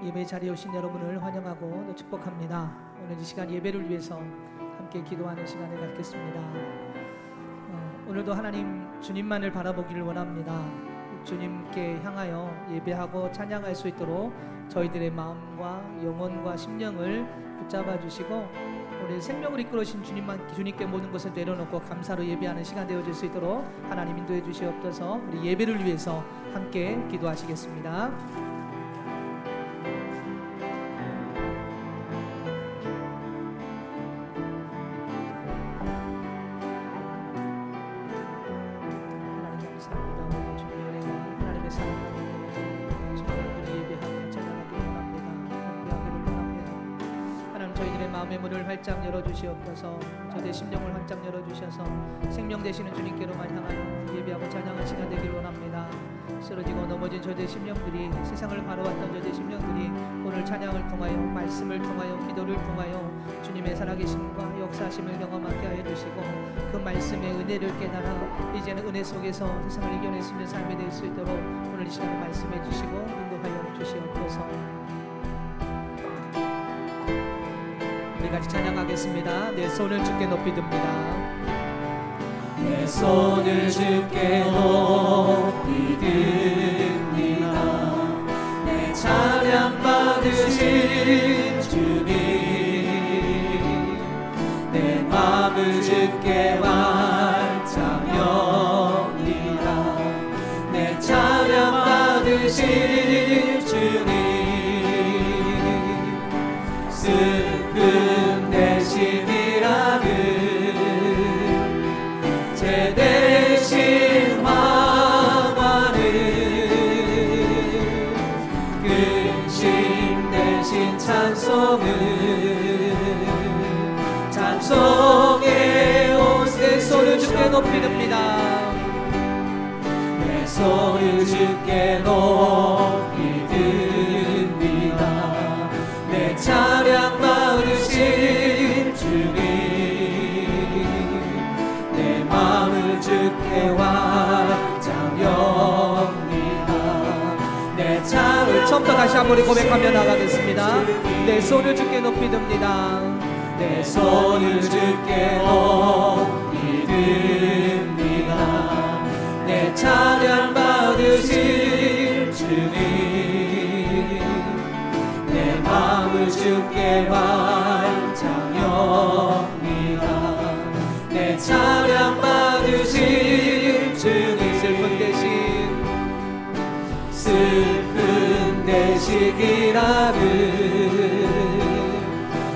예배 자리에 오신 여러분을 환영하고 또 축복합니다. 오늘 이 시간 예배를 위해서 함께 기도하는 시간을 갖겠습니다. 오늘도 하나님 주님만을 바라보기를 원합니다. 주님께 향하여 예배하고 찬양할 수 있도록 저희들의 마음과 영혼과 심령을 붙잡아 주시고 우리 생명을 이끌으신 주님께 모든 것을 내려놓고 감사로 예배하는 시간 되어질 수 있도록 하나님 인도해 주시옵소서. 우리 예배를 위해서 함께 기도하시겠습니다. 마음의 문을 활짝 열어주시옵소서. 저의 심령을 활짝 열어주셔서 생명 되시는 주님께로만 향하여 예배하고 찬양한 시간 되길 원합니다. 쓰러지고 넘어진 저의 심령들이, 세상을 바라왔던 저의 심령들이 오늘 찬양을 통하여, 말씀을 통하여, 기도를 통하여 주님의 살아계심과 역사하심을 경험하게 하여 주시고 그 말씀의 은혜를 깨달아 이제는 은혜 속에서 세상을 이겨낼 수 있는 삶이 될 수 있도록 오늘 이 시간에 말씀해 주시고 인도하여 주시옵소서. 우리 같이 찬양하겠습니다. 내 손을 주께 높이 듭니다. 내 손을 주께 높이 듭니다. 내 찬양 받으신 주님, 내 마음을 주께 활짝 여니라. 내 찬양 받으신 주님, 슬픔 대신 일하는 제 대신 화관을, 근심 대신 찬송의 옷. 내 손을 주께 높이 듭니다. 내 손을 주께 높이 듭니다. 내 찬양 받으신 주님, 내 마음을 주께 활짝 엽니다. 내 찬양 처음부터 다시 한번 고백하며 나가겠습니다. 내 손을 주께 높이 듭니다. 내 손을 주께 높이 듭니다. 내 찬양 받으신 주님, 내 마음을 주께 활짝 엽니다. 내 찬양 받으신 주님, 슬픈 대신 일하는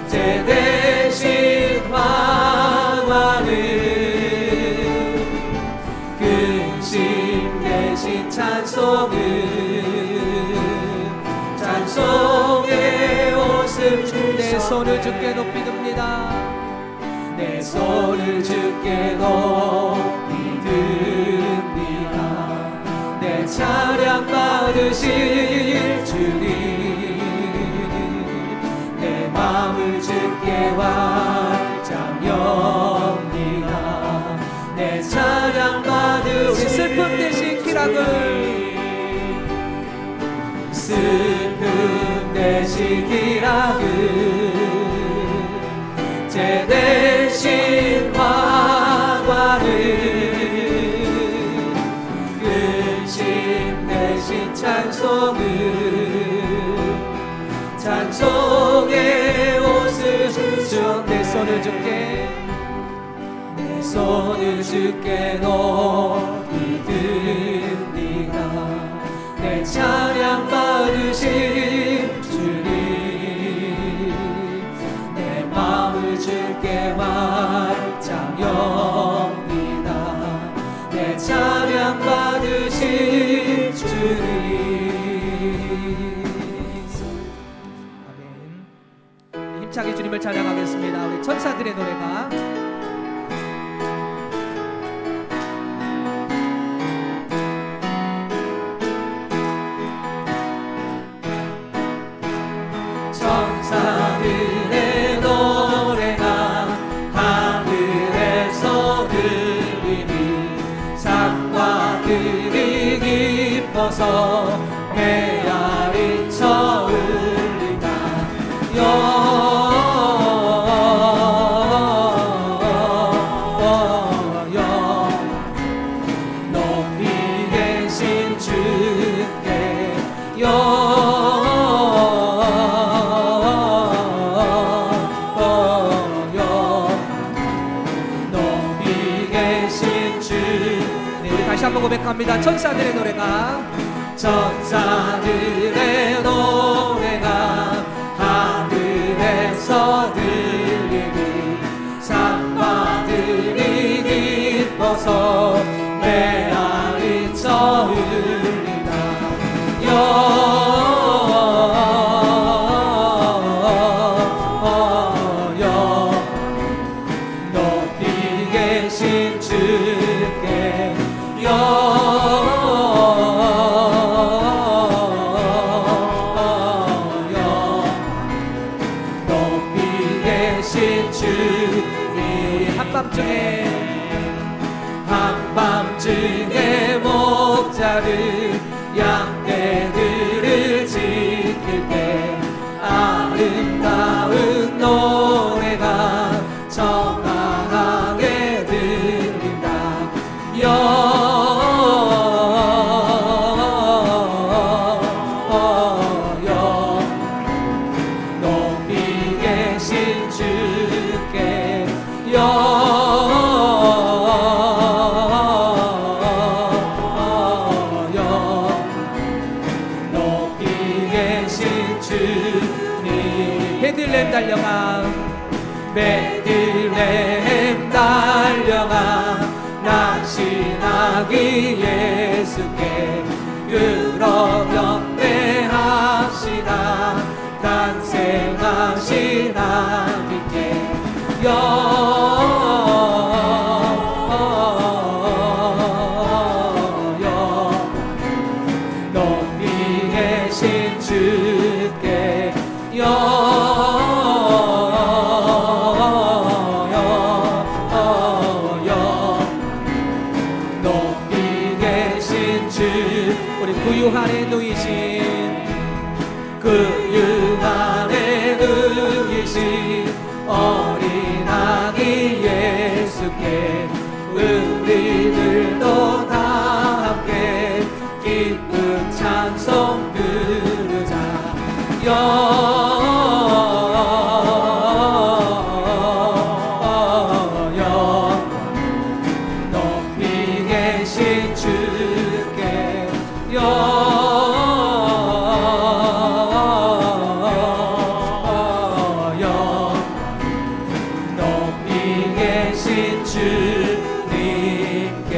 제 대신 화관을, 근심 대신 찬송의 옷을 내 손을 주께 높이 듭니다. 내 손을 주께 높이 듭니다. 내 찬양 받으실 주님, 내 마음을 주께 활짝 엽니다. 내 찬양 받으실 우리 슬픔 대신 기락을, 슬픔 대신 기락을, 제 대신 화관을, 근심 대신 찬송의 옷을 주죠. 내 손을 주께, 내 손을 주께 높이 듭니다. 내 찬양 받으신 주님, 내 마음을 주께 활짝 엽니다. 내 찬양 받으신 주님. 아멘. 힘차게 주님을 찬양하겠습니다. 우리 천사들의 노래가 천사들의 노래가 하늘에서 들리니 산과 들이 기뻐서 메아리 처음 다시 한번 고백합니다. 천사들의 노래가 천사들의 노래가 하늘에서 들리니 산파들이 기뻐서 메아리쳐 흘린다. 높이 계신 주께 높이 계신 주님 한밤중에 목자를 양떼들을 지킬 때 아름다운 노래가 청아하게 들린다. 높이 계신 주께 높이 계신 주님 베들레헴 달려가 베들레헴 달려가 낙신하기 예수께 유럽 연배하시나 탄생하신 아기께 높이 계신 주께 높이 계신 주 우리 구유 안에 누이신 그 유한에 누이신 어린아기 예수께 우리들도 다 함께 기쁜 찬송 부르자. 높이 계신 주께 높이 계신 주님께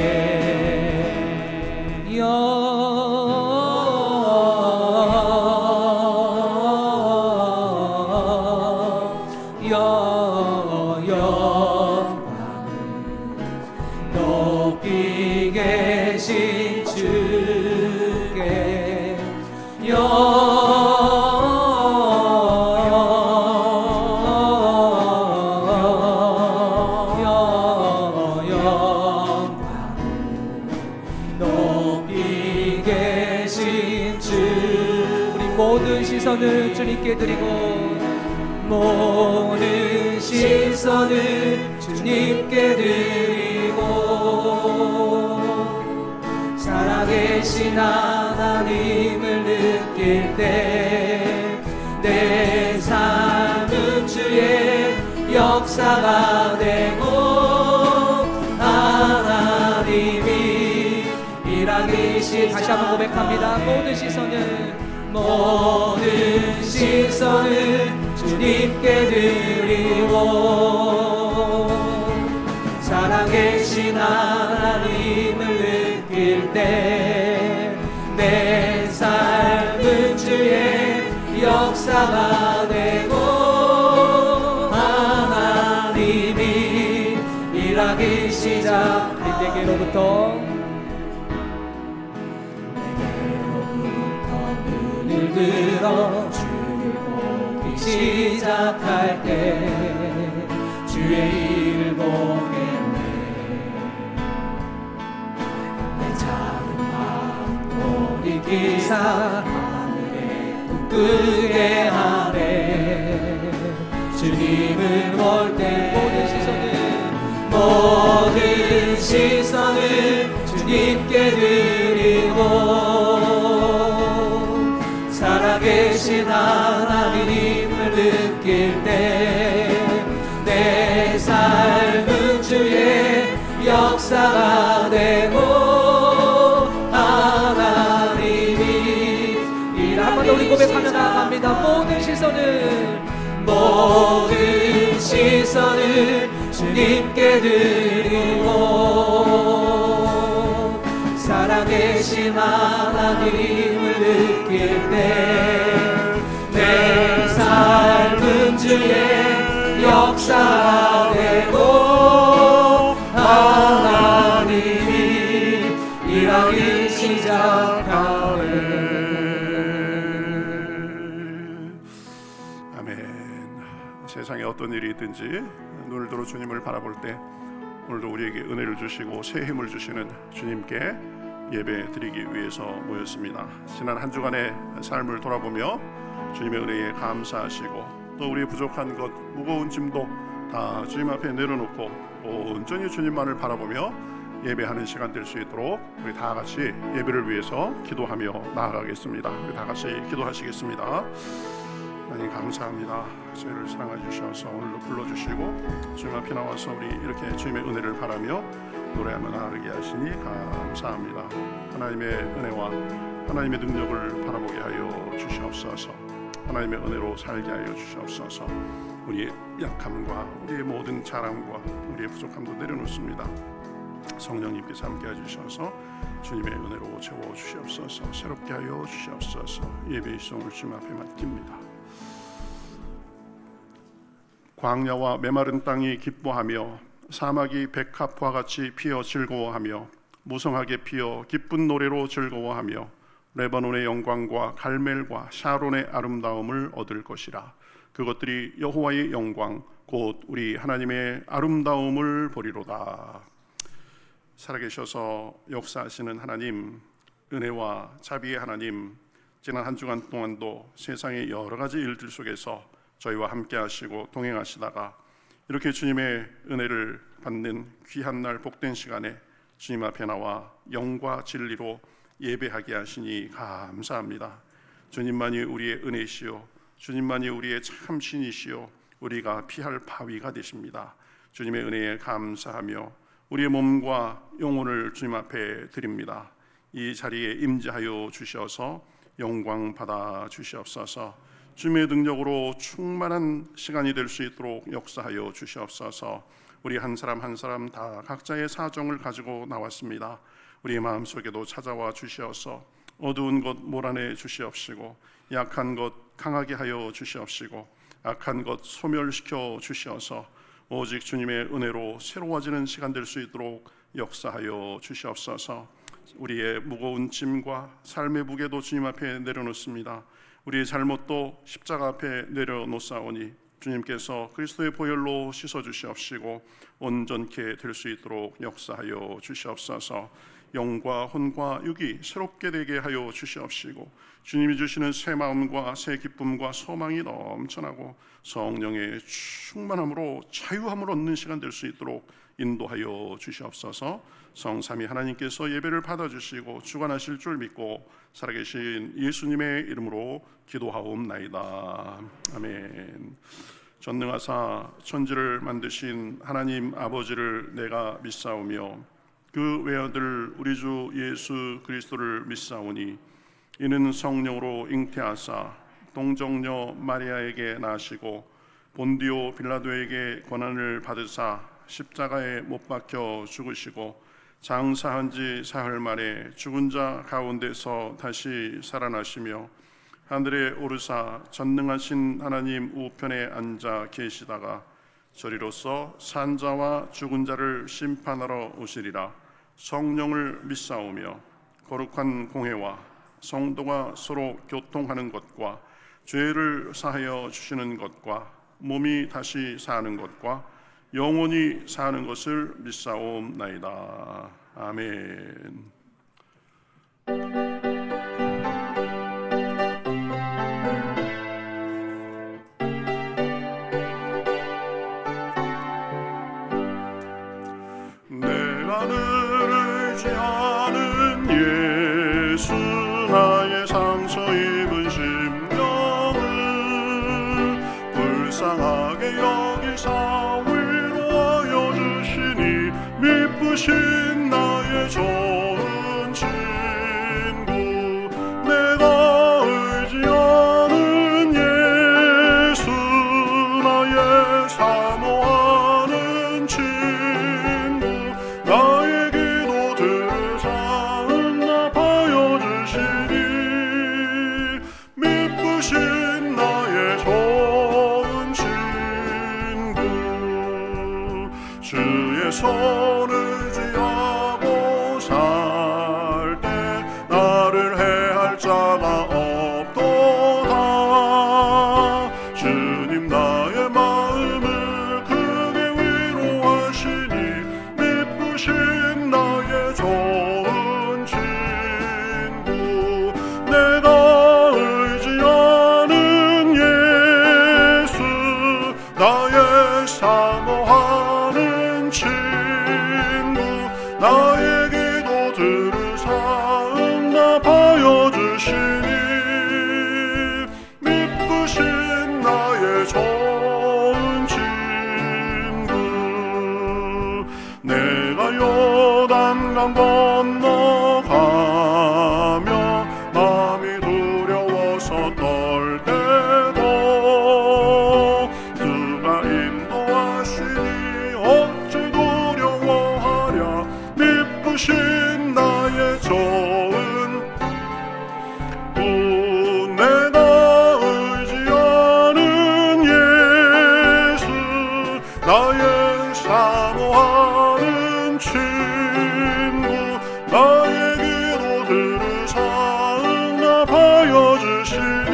높이 계신 주께 높이 계신 주 우리 모든 시선을 주님께 드리고 모든 시선을 주님께 드리고 살아계신 하나님을 느낄 때 내 삶은 주의 역사가 되고 하나님이 일하기시 다시 한번 고백합니다. 모든 시선을 주님께 드리고 살아계신 하나님을 느낄 때 내 삶은 주의 역사가 되고 하나님이 일하기 시작 내게로부터 눈을 들어 주를 보기 시작할 때 주의 일을 보겠네. 내 작은 마음 돌이키사 하늘에 꿈꾸게 하네. 주님을 볼 때 모든 시선을 주님께 드리고 살아계신 하나님을 느낄 때 내 삶은 주의 역사가 되고 시선을 주님께 드리고 살아계신 하나님을 느낄 때 내 삶은 주의 역사되고 하나님이 일하기 시작하네. 세상에 어떤 일이 있든지 눈을 들어 주님을 바라볼 때 오늘도 우리에게 은혜를 주시고 새 힘을 주시는 주님께 예배 드리기 위해서 모였습니다. 지난 한 주간의 삶을 돌아보며 주님의 은혜에 감사하시고 또 우리의 부족한 것, 무거운 짐도 다 주님 앞에 내려놓고 온전히 주님만을 바라보며 예배하는 시간 될 수 있도록 우리 다 같이 예배를 위해서 기도하며 나아가겠습니다. 우리 다 같이 기도하시겠습니다. 하나님 감사합니다. 저희를 사랑해 주셔서 오늘도 불러주시고 주님 앞에 나와서 우리 이렇게 주님의 은혜를 바라며 노래하며 나아가게 하시니 감사합니다. 하나님의 은혜와 하나님의 능력을 바라보게 하여 주시옵소서. 하나님의 은혜로 살게 하여 주시옵소서. 우리의 약함과 우리의 모든 자랑과 우리의 부족함도 내려놓습니다. 성령님께서 함께 해주셔서 주님의 은혜로 채워주시옵소서. 새롭게 하여 주시옵소서. 예배의 수송을 주님 앞에 맡깁니다. 광야와 메마른 땅이 기뻐하며 사막이 백합화 같이 피어 즐거워하며 무성하게 피어 기쁜 노래로 즐거워하며 레바논의 영광과 갈멜과 샤론의 아름다움을 얻을 것이라. 그것들이 여호와의 영광 곧 우리 하나님의 아름다움을 보리로다. 살아계셔서 역사하시는 하나님, 은혜와 자비의 하나님, 지난 한 주간 동안도 세상의 여러 가지 일들 속에서 저희와 함께 하시고 동행하시다가 이렇게 주님의 은혜를 받는 귀한 날 복된 시간에 주님 앞에 나와 영과 진리로 예배하게 하시니 감사합니다. 주님만이 우리의 은혜시요 주님만이 우리의 참 신이시요 우리가 피할 바위가 되십니다. 주님의 은혜에 감사하며 우리의 몸과 영혼을 주님 앞에 드립니다. 이 자리에 임재하여 주셔서 영광 받아 주시옵소서. 주님의 능력으로 충만한 시간이 될 수 있도록 역사하여 주시옵소서. 우리 한 사람 한 사람 다 각자의 사정을 가지고 나왔습니다. 우리의 마음속에도 찾아와 주시어서 어두운 것 몰아내 주시옵시고 약한 것 강하게 하여 주시옵시고 악한 것 소멸시켜 주시어서 오직 주님의 은혜로 새로워지는 시간 될 수 있도록 역사하여 주시옵소서. 우리의 무거운 짐과 삶의 무게도 주님 앞에 내려놓습니다. 우리의 잘못도 십자가 앞에 내려놓사오니 주님께서 그리스도의 보혈로 씻어주시옵시고 온전케 될 수 있도록 역사하여 주시옵소서. 영과 혼과 육이 새롭게 되게 하여 주시옵시고 주님이 주시는 새 마음과 새 기쁨과 소망이 넘쳐나고 성령의 충만함으로 자유함을 얻는 시간 될 수 있도록 인도하여 주시옵소서. 성삼위 하나님께서 예배를 받아주시고 주관하실 줄 믿고 살아계신 예수님의 이름으로 기도하옵나이다. 아멘. 전능하사 천지를 만드신 하나님 아버지를 내가 믿사오며 그 외아들 우리 주 예수 그리스도를 믿사오니 이는 성령으로 잉태하사 동정녀 마리아에게 나시고 본디오 빌라도에게 고난을 받으사 십자가에 못 박혀 죽으시고 장사한 지 사흘 만에 죽은 자 가운데서 다시 살아나시며 하늘에 오르사 전능하신 하나님 우편에 앉아 계시다가 저리로서 산자와 죽은 자를 심판하러 오시리라. 성령을 믿사오며 거룩한 공회와 성도가 서로 교통하는 것과 죄를 사하여 주시는 것과 몸이 다시 사는 것과 영원히 사는 것을 믿사옵나이다. 아멘. 내가 늘 의지하는 예수 나의 상처 입은 심령을 불쌍하게 여기사 위로하여 주시니 미쁘신 나의 좋은 친구 내가 의지하는 예수 나의 사모하는 주의 손을 쥐하고 살 때 나를 해할 자가 없도다. 주님 나의 마음을 크게 위로하시니 미쁘신 나의 좋은 친구, 내가 의지하는 예수, 나의 사모하는 친구, 나의 기도 들으사 응답하여 주시니 미쁘신 나의 좋은 친구. 내가 요단강 건너가며 마음이 두려워서 떨 때도 주가 인도하시니 어찌 두려워하랴. 미쁘신 나의 좋은 구, 내가 의지하는 예수, 나의 사모하는 친구, 나의 기도 들으사 응답하여 주시니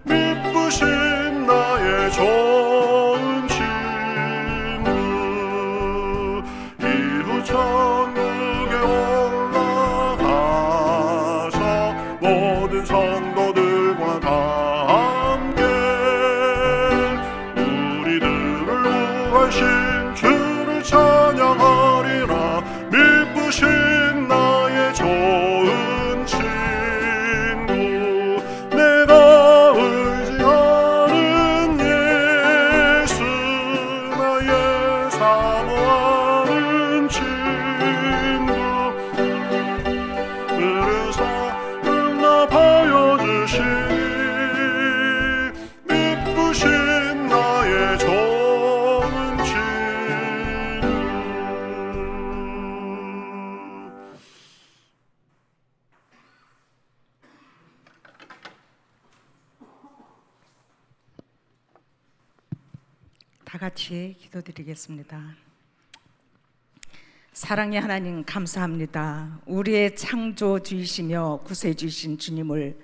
미쁘신 나의 좋은 친구. 이후 천국에 올라가서 모든 성도들과 다 함께 우리들을 구하신 주를 찬양하리라. 미쁘신 나의 좋은 친구, 내가 의지하는 예수, 나의 사모하는 친구, 들으사 응답하여 주시니 미쁘신 나의 좋은 친구. 다 같이 기도드리겠습니다. 사랑의 하나님, 감사합니다. 우리의 창조주이시며 구세주이신 주님을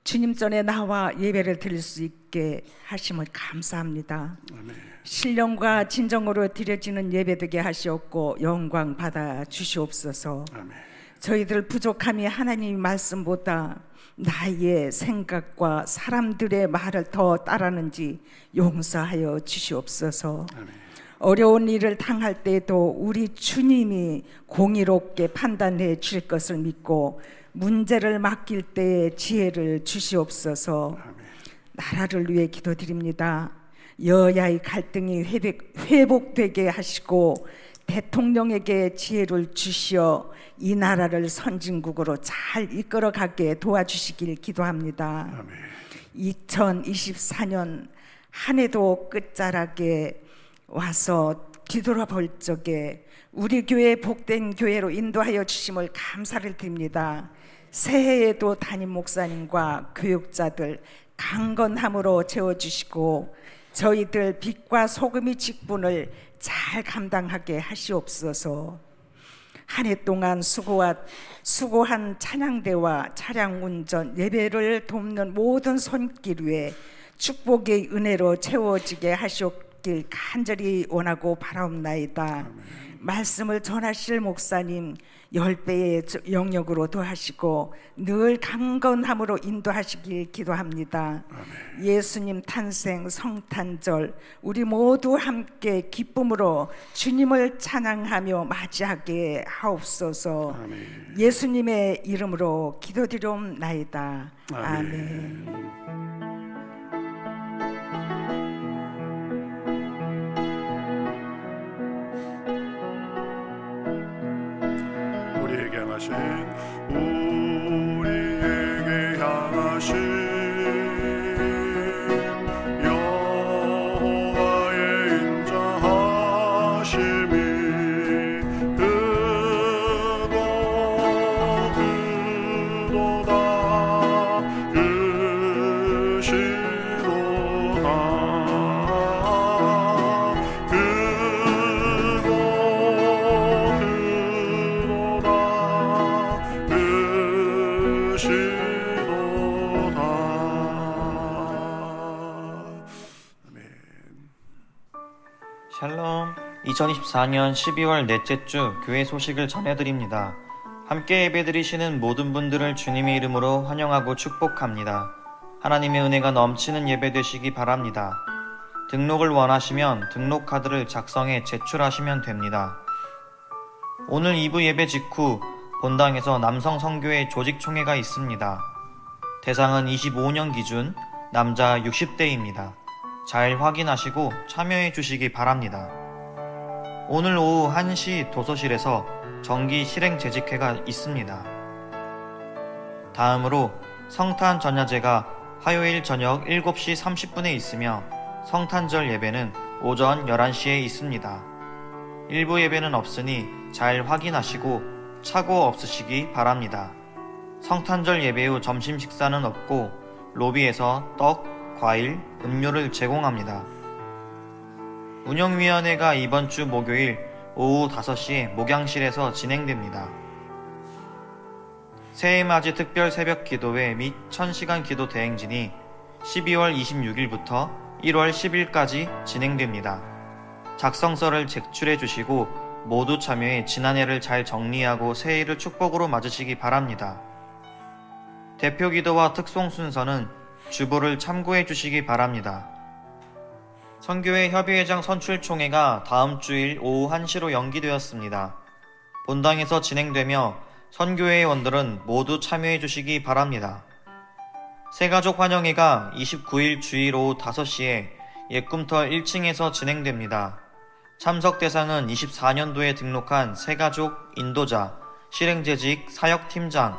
주님 전에 나와 예배를 드릴 수 있게 하심을 감사합니다. 신령과 진정으로 드려지는 예배 되게 하시옵고 영광 받아 주시옵소서. 저희들 부족함이 하나님의 말씀보다 나의 생각과 사람들의 말을 더 따르는지 용서하여 주시옵소서. 어려운 일을 당할 때도 우리 주님이 공의롭게 판단해 주실 것을 믿고 문제를 맡길 때에 지혜를 주시옵소서. 나라를 위해 기도드립니다. 여야의 갈등이 회복되게 하시고 대통령에게 지혜를 주시어 이 나라를 선진국으로 잘 이끌어가게 도와주시길 기도합니다. 2024년 한 해도 끝자락에 와서 뒤돌아볼 적에 우리 교회 복된 교회로 인도하여 주심을 감사를 드립니다. 새해에도 담임 목사님과 교육자들 강건함으로 채워주시고 저희들 빛과 소금의 직분을 잘 감당하게 하시옵소서. 한 해 동안 수고한 찬양대와 차량 운전, 예배를 돕는 모든 손길 위에 축복의 은혜로 채워지게 하시옵길 간절히 원하고 바라옵나이다. 말씀을 전하실 목사님 10배의 영역으로 도하시고 늘 강건함으로 인도하시길 기도합니다. 예수님 탄생 성탄절 우리 모두 함께 기쁨으로 주님을 찬양하며 맞이하게 하옵소서. 예수님의 이름으로 기도드리옵나이다. 아멘. 우리에게 향하신 여호와의 인자하심이 그도다 샬롬. 2024년 12월 넷째 주 교회 소식을 전해드립니다. 함께 예배드리시는 모든 분들을 주님의 이름으로 환영하고 축복합니다. 하나님의 은혜가 넘치는 예배 되시기 바랍니다. 등록을 원하시면 등록 카드를 작성해 제출하시면 됩니다. 오늘 2부 예배 직후 본당에서 남성 선교회 조직총회가 있습니다. 대상은 25년 기준 남자 60대입니다. 잘 확인하시고 참여해 주시기 바랍니다. 오늘 오후 1시 도서실에서 정기 실행 재직회가 있습니다. 다음으로 성탄 전야제가 화요일 저녁 7시 30분에 있으며 성탄절 예배는 오전 11시에 있습니다. 일부 예배는 없으니 잘 확인하시고 착오 없으시기 바랍니다. 성탄절 예배 후 점심 식사는 없고 로비에서 떡, 과일, 음료를 제공합니다. 운영위원회가 이번 주 목요일 오후 5시에 목양실에서 진행됩니다. 새해맞이 특별 새벽 기도회 및 1000시간 기도 대행진이 12월 26일부터 1월 10일까지 진행됩니다. 작성서를 제출해 주시고 모두 참여해 지난해를 잘 정리하고 새해를 축복으로 맞으시기 바랍니다. 대표 기도와 특송 순서는 주보를 참고해 주시기 바랍니다. 선교회 협의회장 선출총회가 다음 주일 오후 1시로 연기되었습니다. 본당에서 진행되며 선교회원들은 모두 참여해 주시기 바랍니다. 새가족 환영회가 29일 주일 오후 5시에 예꿈터 1층에서 진행됩니다. 참석 대상은 24년도에 등록한 새가족, 인도자, 실행재직, 사역팀장,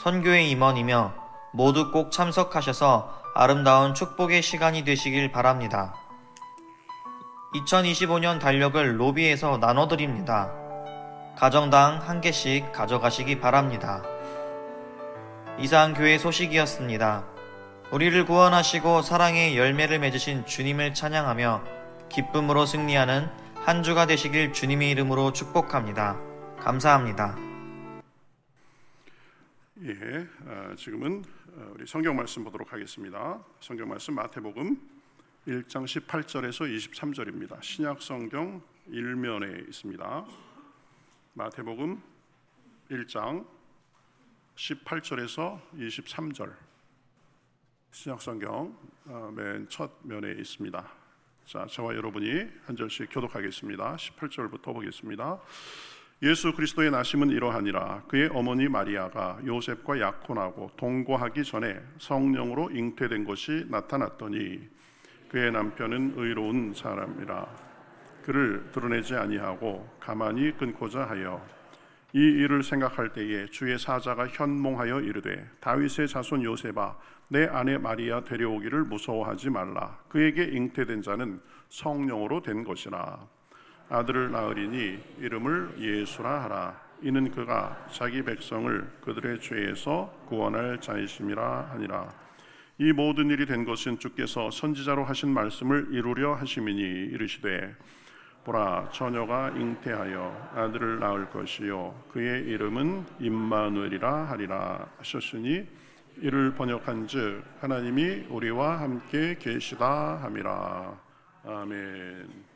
선교회 임원이며 모두 꼭 참석하셔서 아름다운 축복의 시간이 되시길 바랍니다. 2025년 달력을 로비에서 나눠드립니다. 가정당 1개씩 가져가시기 바랍니다. 이상 교회 소식이었습니다. 우리를 구원하시고 사랑의 열매를 맺으신 주님을 찬양하며 기쁨으로 승리하는 한 주가 되시길 주님의 이름으로 축복합니다. 감사합니다. 예, 지금은 우리 성경 말씀 보도록 하겠습니다. 성경 말씀 마태복음 1장 18절에서 23절입니다. 신약 성경 1면에 있습니다. 마태복음 1장 18절에서 23절 신약 성경 맨 첫 면에 있습니다. 자, 저와 여러분이 한 절씩 교독하겠습니다. 18절부터 보겠습니다. 예수 그리스도의 나심은 이러하니라. 그의 어머니 마리아가 요셉과 약혼하고 동거하기 전에 성령으로 잉태된 것이 나타났더니 그의 남편은 의로운 사람이라. 그를 드러내지 아니하고 가만히 끊고자 하여 이 일을 생각할 때에 주의 사자가 현몽하여 이르되 다윗의 자손 요셉아 내 아내 마리아 데려오기를 무서워하지 말라. 그에게 잉태된 자는 성령으로 된 것이라. 아들을 낳으리니 이름을 예수라 하라. 이는 그가 자기 백성을 그들의 죄에서 구원할 자이심이라 하니라. 이 모든 일이 된 것은 주께서 선지자로 하신 말씀을 이루려 하심이니 이르시되 보라 처녀가 잉태하여 아들을 낳을 것이요 그의 이름은 임마누엘이라 하리라 하셨으니 이를 번역한즉 하나님이 우리와 함께 계시다 함이라. 아멘.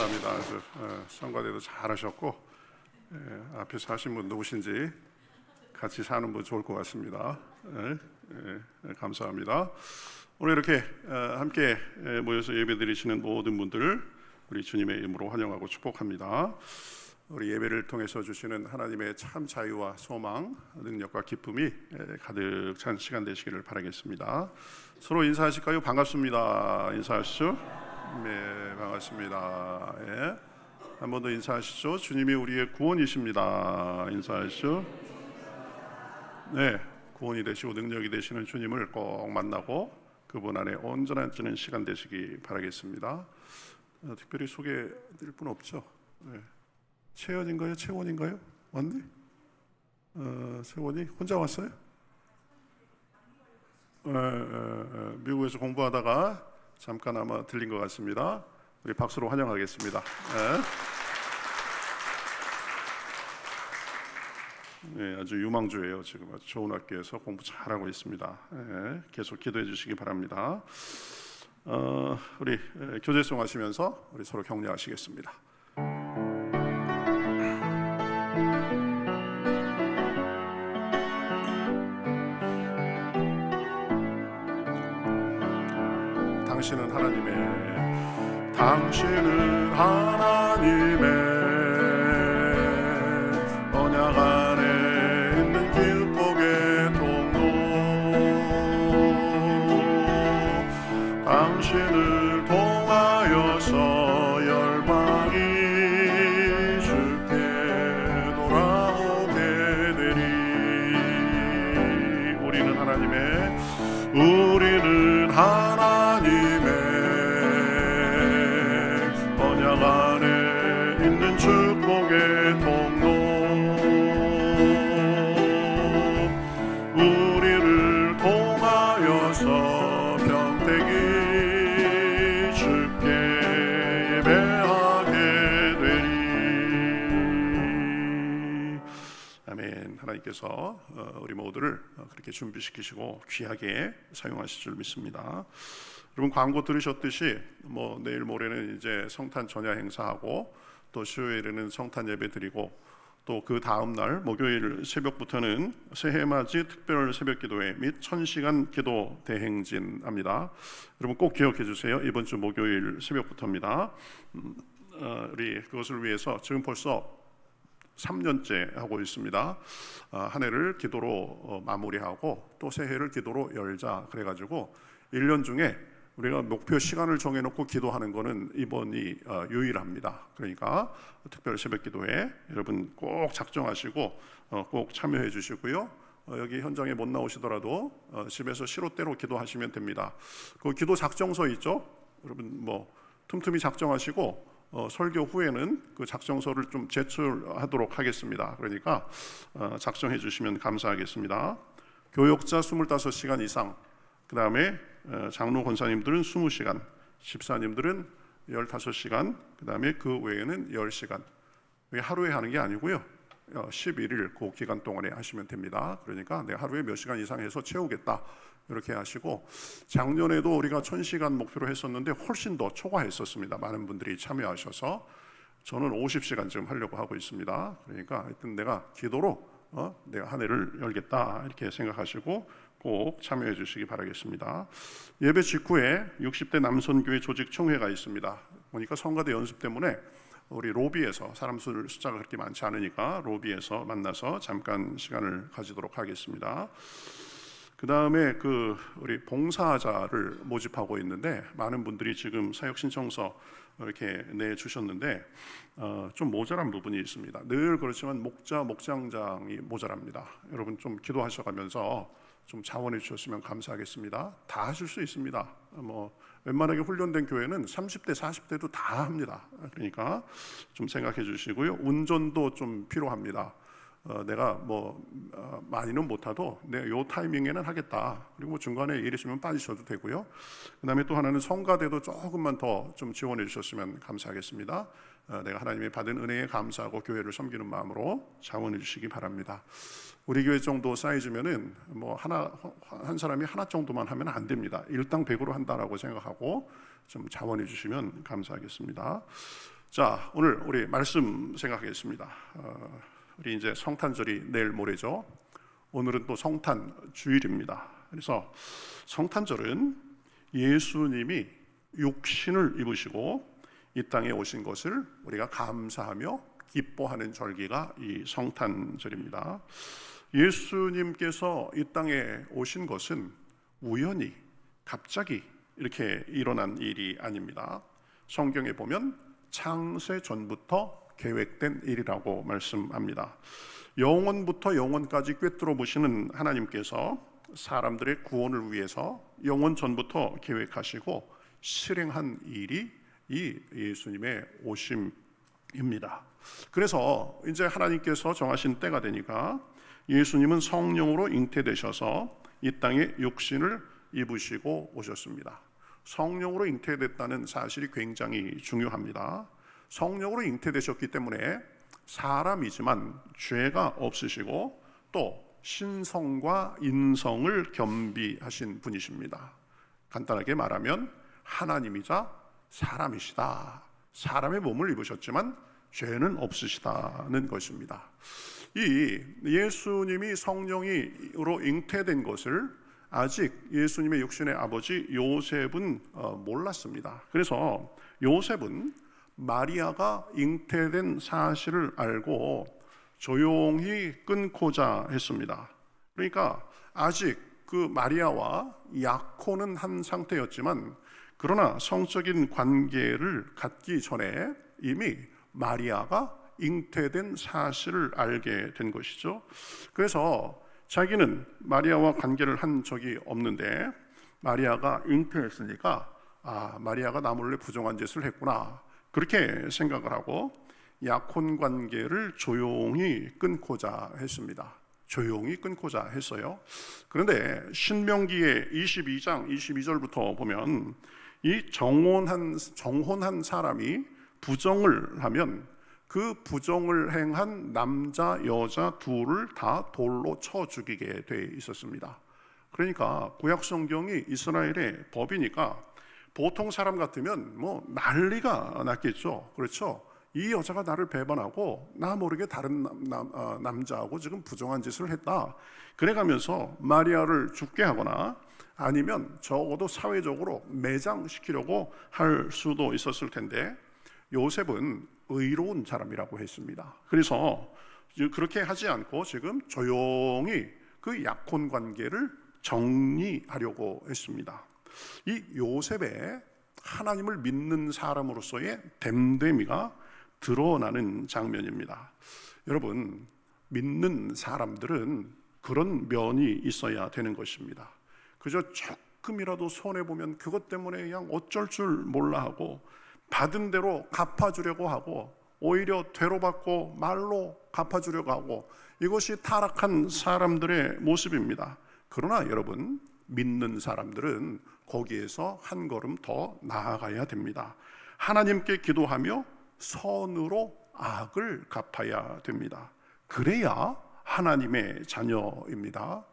감사합니다. 아주 성가대도 잘하셨고 앞에서 하신 분 누구신지 같이 사는 분 좋을 것 같습니다. 감사합니다. 오늘 이렇게 함께 모여서 예배드리시는 모든 분들을 우리 주님의 이름으로 환영하고 축복합니다. 우리 예배를 통해서 주시는 하나님의 참 자유와 소망, 능력과 기쁨이 가득 찬 시간 되시기를 바라겠습니다. 서로 인사하실까요? 반갑습니다. 인사하시죠? 네, 반갑습니다. 예. 한 번 더 인사하시죠. 주님이 우리의 구원이십니다. 인사하시죠. 네, 구원이 되시고 능력이 되시는 주님을 꼭 만나고 그분 안에 온전해지는 시간 되시기 바라겠습니다. 특별히 소개드릴 분 없죠? 네. 채연인가요? 채원인가요? 왔네? 채원이 혼자 왔어요? 미국에서 공부하다가 잠깐 아마 들린 것 같습니다. 우리 박수로 환영하겠습니다. 네, 아주 유망주예요. 지금 아주 좋은 학교에서 공부 잘하고 있습니다. 계속 기도해 주시기 바랍니다. 우리 교제송 하시면서 우리 서로 격려하시겠습니다. 당신은 하나님의 언약 안에 있는 길목의 통로 당신을 통하여서 열방이 주께 돌아오게 되리. 우리는 하나님의 언약 안에 있는 축복의 통로 우리를 통하여서 평택이 주께 예배하게 되리. 아멘. 하나님께서 우리 모두를 그렇게 준비시키시고 귀하게 사용하실 줄 믿습니다. 여러분 광고 들으셨듯이 내일 모레는 이제 성탄 전야 행사하고 또 수요일에는 성탄 예배 드리고 또 그 다음 날 목요일 새벽부터는 새해맞이 특별 새벽기도회 및 1000시간 기도 대행진합니다. 여러분 꼭 기억해 주세요. 이번 주 목요일 새벽부터입니다. 우리 그것을 위해서 지금 벌써 3년째 하고 있습니다. 한 해를 기도로 마무리하고 또 새해를 기도로 열자 그래가지고 1년 중에 우리가 목표 시간을 정해놓고 기도하는 것은 이번이 유일합니다. 그러니까 특별 새벽기도회 여러분 꼭 작정하시고 꼭 참여해 주시고요. 여기 현장에 못 나오시더라도 집에서 시로때로 기도하시면 됩니다. 그 기도 작정서 있죠? 여러분 틈틈이 작정하시고 설교 후에는 그 작정서를 좀 제출하도록 하겠습니다. 그러니까 작성해 주시면 감사하겠습니다. 교역자 25시간 이상, 그 다음에 장로 권사님들은 20시간, 집사님들은 15시간, 그 다음에 그 외에는 10시간. 하루에 하는 게 아니고요. 11일 그 기간 동안에 하시면 됩니다. 그러니까 내가 하루에 몇 시간 이상 해서 채우겠다 이렇게 하시고, 작년에도 우리가 1000시간 목표로 했었는데 훨씬 더 초과했었습니다. 많은 분들이 참여하셔서 저는 50시간 지금 하려고 하고 있습니다. 그러니까 하여튼 내가 기도로 내가 한 해를 열겠다 이렇게 생각하시고 꼭 참여해 주시기 바라겠습니다. 예배 직후에 60대 남선교회 조직 총회가 있습니다. 보니까 성가대 연습 때문에 우리 로비에서 사람 숫자가 그렇게 많지 않으니까 로비에서 만나서 잠깐 시간을 가지도록 하겠습니다. 그 다음에 우리 봉사자를 모집하고 있는데 많은 분들이 지금 사역 신청서 이렇게 내주셨는데 좀 모자란 부분이 있습니다. 늘 그렇지만 목장장이 모자랍니다. 여러분 좀 기도하셔가면서 좀 자원해 주셨으면 감사하겠습니다. 다 하실 수 있습니다. 웬만하게 훈련된 교회는 30대, 40대도 다 합니다. 그러니까 좀 생각해 주시고요. 운전도 좀 필요합니다. 내가 많이는 못하도 내가 요 타이밍에는 하겠다. 그리고 중간에 일 있으면 빠지셔도 되고요. 그 다음에 또 하나는 성가대도 조금만 더 좀 지원해 주셨으면 감사하겠습니다. 내가 하나님의 받은 은혜에 감사하고 교회를 섬기는 마음으로 자원해 주시기 바랍니다. 우리 교회 정도 사이즈면은 한 사람이 하나 정도만 하면 안 됩니다. 일당 100으로 한다라고 생각하고 좀 자원해 주시면 감사하겠습니다. 자, 오늘 우리 말씀 생각하겠습니다. 우리 이제 성탄절이 내일 모레죠. 오늘은 또 성탄 주일입니다. 그래서 성탄절은 예수님이 육신을 입으시고 이 땅에 오신 것을 우리가 감사하며 기뻐하는 절기가 이 성탄절입니다. 예수님께서 이 땅에 오신 것은 우연히 갑자기 이렇게 일어난 일이 아닙니다. 성경에 보면 창세 전부터 계획된 일이라고 말씀합니다. 영원부터 영원까지 꿰뚫어 보시는 하나님께서 사람들의 구원을 위해서 영원 전부터 계획하시고 실행한 일이 이 예수님의 오심입니다. 그래서 이제 하나님께서 정하신 때가 되니까 예수님은 성령으로 잉태되셔서 이 땅에 육신을 입으시고 오셨습니다. 성령으로 잉태됐다는 사실이 굉장히 중요합니다. 성령으로 잉태되셨기 때문에 사람이지만 죄가 없으시고 또 신성과 인성을 겸비하신 분이십니다. 간단하게 말하면 하나님이자 사람이시다. 사람의 몸을 입으셨지만 죄는 없으시다는 것입니다. 이 예수님이 성령으로 잉태된 것을 아직 예수님의 육신의 아버지 요셉은 몰랐습니다. 그래서 요셉은 마리아가 잉태된 사실을 알고 조용히 끊고자 했습니다. 그러니까 아직 그 마리아와 약혼은 한 상태였지만 그러나 성적인 관계를 갖기 전에 이미 마리아가 잉태된 사실을 알게 된 것이죠. 그래서 자기는 마리아와 관계를 한 적이 없는데 마리아가 잉태했으니까 마리아가 나 몰래 부정한 짓을 했구나, 그렇게 생각을 하고 약혼 관계를 조용히 끊고자 했습니다. 조용히 끊고자 했어요. 그런데 신명기의 22장 22절부터 보면 이 정혼한 사람이 부정을 하면 그 부정을 행한 남자 여자 둘을 다 돌로 쳐 죽이게 돼 있었습니다. 그러니까 구약 성경이 이스라엘의 법이니까 보통 사람 같으면 뭐 난리가 났겠죠. 그렇죠? 이 여자가 나를 배반하고 나 모르게 다른 남자하고 지금 부정한 짓을 했다. 그래가면서 마리아를 죽게 하거나 아니면 적어도 사회적으로 매장시키려고 할 수도 있었을 텐데 요셉은 의로운 사람이라고 했습니다. 그래서 그렇게 하지 않고 지금 조용히 그 약혼 관계를 정리하려고 했습니다. 이 요셉의 하나님을 믿는 사람으로서의 됨됨이가 드러나는 장면입니다. 여러분, 믿는 사람들은 그런 면이 있어야 되는 것입니다. 그저 조금이라도 손해보면 그것 때문에 그냥 어쩔 줄 몰라 하고 받은 대로 갚아주려고 하고 오히려 되로받고 말로 갚아주려고 하고, 이것이 타락한 사람들의 모습입니다. 그러나 여러분, 믿는 사람들은 거기에서 한 걸음 더 나아가야 됩니다. 하나님께 기도하며 선으로 악을 갚아야 됩니다. 그래야 하나님의 자녀입니다.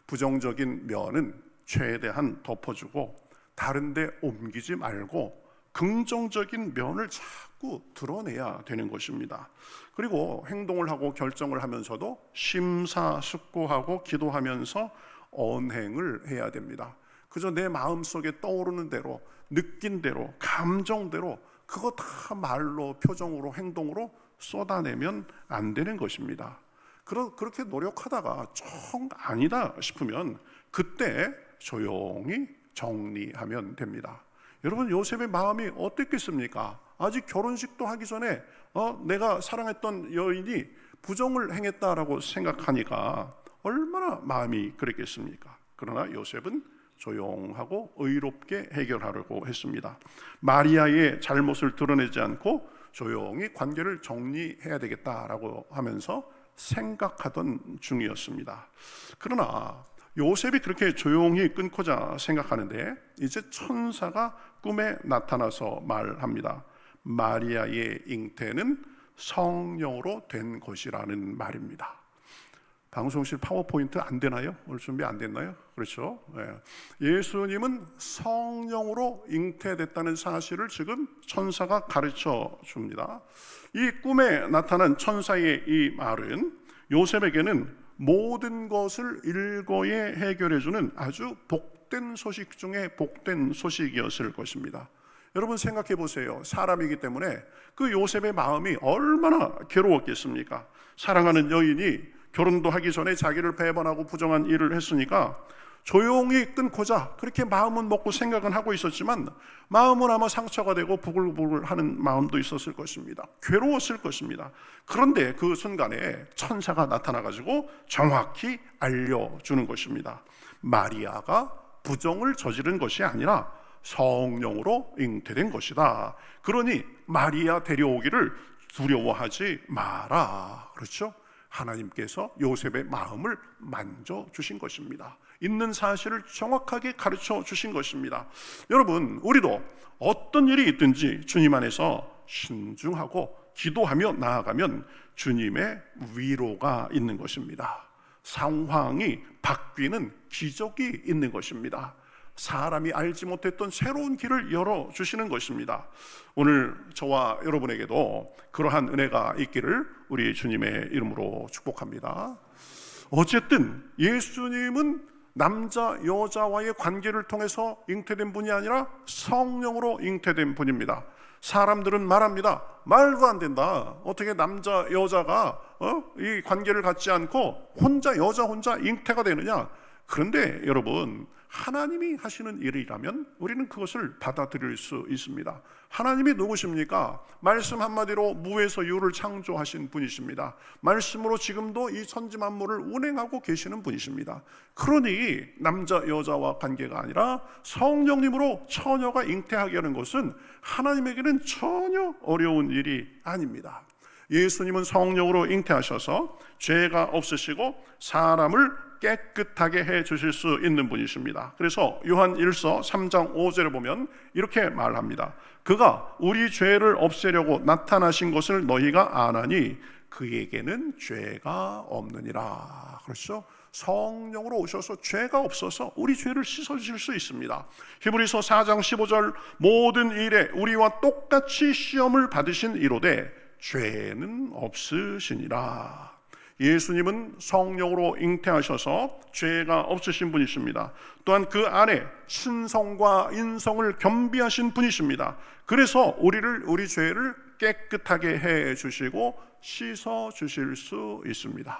부정적인 면은 최대한 덮어주고 다른 데 옮기지 말고 긍정적인 면을 자꾸 드러내야 되는 것입니다. 그리고 행동을 하고 결정을 하면서도 심사숙고하고 기도하면서 언행을 해야 됩니다. 그저 내 마음속에 떠오르는 대로, 느낀 대로, 감정대로 그거 다 말로, 표정으로, 행동으로 쏟아내면 안 되는 것입니다. 그렇게 노력하다가 정 아니다 싶으면 그때 조용히 정리하면 됩니다. 여러분, 요셉의 마음이 어땠겠습니까? 아직 결혼식도 하기 전에 내가 사랑했던 여인이 부정을 행했다라고 생각하니까 얼마나 마음이 그랬겠습니까? 그러나 요셉은 조용하고 의롭게 해결하려고 했습니다. 마리아의 잘못을 드러내지 않고 조용히 관계를 정리해야 되겠다라고 하면서 생각하던 중이었습니다. 그러나 요셉이 그렇게 조용히 끊고자 생각하는데 이제 천사가 꿈에 나타나서 말합니다. 마리아의 잉태는 성령으로 된 것이라는 말입니다. 방송실 파워포인트 안 되나요? 오늘 준비 안 됐나요? 그렇죠? 예수님은 성령으로 잉태됐다는 사실을 지금 천사가 가르쳐 줍니다. 이 꿈에 나타난 천사의 이 말은 요셉에게는 모든 것을 일거에 해결해주는 아주 복된 소식 중에 복된 소식이었을 것입니다. 여러분 생각해 보세요. 사람이기 때문에 그 요셉의 마음이 얼마나 괴로웠겠습니까? 사랑하는 여인이 결혼도 하기 전에 자기를 배반하고 부정한 일을 했으니까 조용히 끊고자 그렇게 마음은 먹고 생각은 하고 있었지만 마음은 아마 상처가 되고 부글부글하는 마음도 있었을 것입니다. 괴로웠을 것입니다. 그런데 그 순간에 천사가 나타나가지고 정확히 알려주는 것입니다. 마리아가 부정을 저지른 것이 아니라 성령으로 잉태된 것이다. 그러니 마리아 데려오기를 두려워하지 마라. 그렇죠? 하나님께서 요셉의 마음을 만져주신 것입니다. 있는 사실을 정확하게 가르쳐 주신 것입니다. 여러분, 우리도 어떤 일이 있든지 주님 안에서 신중하고 기도하며 나아가면 주님의 위로가 있는 것입니다. 상황이 바뀌는 기적이 있는 것입니다. 사람이 알지 못했던 새로운 길을 열어주시는 것입니다. 오늘 저와 여러분에게도 그러한 은혜가 있기를 우리 주님의 이름으로 축복합니다. 어쨌든 예수님은 남자 여자와의 관계를 통해서 잉태된 분이 아니라 성령으로 잉태된 분입니다. 사람들은 말합니다. 말도 안 된다. 어떻게 남자 여자가 이 관계를 갖지 않고 여자 혼자 잉태가 되느냐. 그런데 여러분, 하나님이 하시는 일이라면 우리는 그것을 받아들일 수 있습니다. 하나님이 누구십니까? 말씀 한마디로 무에서 유를 창조하신 분이십니다. 말씀으로 지금도 이 천지 만물을 운행하고 계시는 분이십니다. 그러니 남자 여자와 관계가 아니라 성령님으로 처녀가 잉태하게 하는 것은 하나님에게는 전혀 어려운 일이 아닙니다. 예수님은 성령으로 잉태하셔서 죄가 없으시고 사람을 깨끗하게 해 주실 수 있는 분이십니다. 그래서 요한 1서 3장 5절에 보면 이렇게 말합니다. 그가 우리 죄를 없애려고 나타나신 것을 너희가 아나니 그에게는 죄가 없느니라. 그렇죠? 성령으로 오셔서 죄가 없어서 우리 죄를 씻어주실 수 있습니다. 히브리서 4장 15절 모든 일에 우리와 똑같이 시험을 받으신 이로되 죄는 없으시니라. 예수님은 성령으로 잉태하셔서 죄가 없으신 분이십니다. 또한 그 안에 신성과 인성을 겸비하신 분이십니다. 그래서 우리 죄를 깨끗하게 해 주시고 씻어 주실 수 있습니다.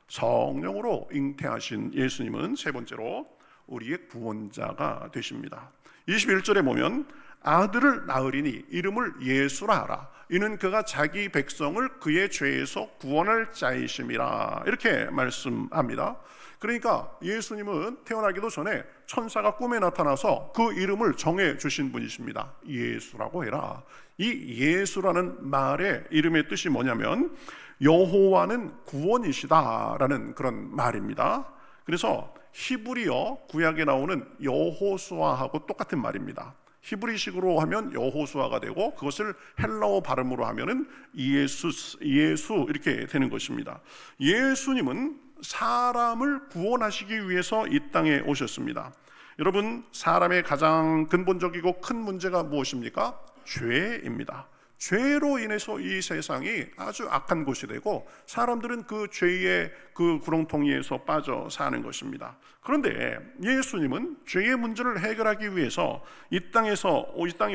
성령으로 잉태하신 예수님은 세 번째로 우리의 구원자가 되십니다. 21절에 보면 아들을 낳으리니 이름을 예수라 하라. 이는 그가 자기 백성을 그의 죄에서 구원할 자이심이라. 이렇게 말씀합니다. 그러니까 예수님은 태어나기도 전에 천사가 꿈에 나타나서 그 이름을 정해 주신 분이십니다. 예수라고 해라. 이 예수라는 말의 이름의 뜻이 뭐냐면 여호와는 구원이시다라는 그런 말입니다. 그래서 히브리어 구약에 나오는 여호수아하고 똑같은 말입니다. 히브리식으로 하면 여호수아가 되고 그것을 헬라어 발음으로 하면은 예수 이렇게 되는 것입니다. 예수님은 사람을 구원하시기 위해서 이 땅에 오셨습니다. 여러분, 사람의 가장 근본적이고 큰 문제가 무엇입니까? 죄입니다. 죄로 인해서 이 세상이 아주 악한 곳이 되고 사람들은 그 죄의 그 구렁텅이에서 빠져 사는 것입니다. 그런데 예수님은 죄의 문제를 해결하기 위해서 이 땅에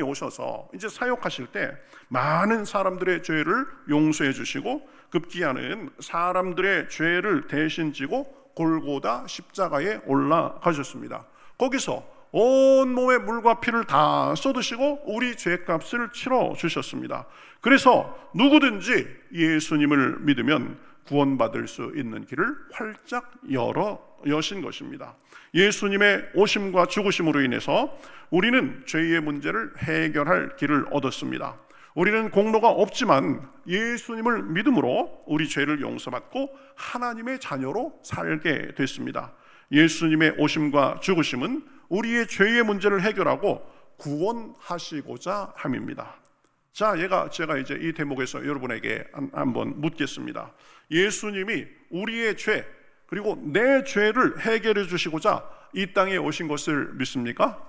오셔서 이제 사역하실 때 많은 사람들의 죄를 용서해 주시고 급기야는 사람들의 죄를 대신 지고 골고다 십자가에 올라가셨습니다. 거기서 온몸에 물과 피를 다 쏟으시고 우리 죄값을 치러주셨습니다. 그래서 누구든지 예수님을 믿으면 구원받을 수 있는 길을 활짝 여신 것입니다. 예수님의 오심과 죽으심으로 인해서 우리는 죄의 문제를 해결할 길을 얻었습니다. 우리는 공로가 없지만 예수님을 믿음으로 우리 죄를 용서받고 하나님의 자녀로 살게 됐습니다. 예수님의 오심과 죽으심은 우리의 죄의 문제를 해결하고 구원하시고자 함입니다. 자, 제가 이제 이 대목에서 여러분에게 한번 묻겠습니다. 예수님이 우리의 죄, 그리고 내 죄를 해결해 주시고자 이 땅에 오신 것을 믿습니까?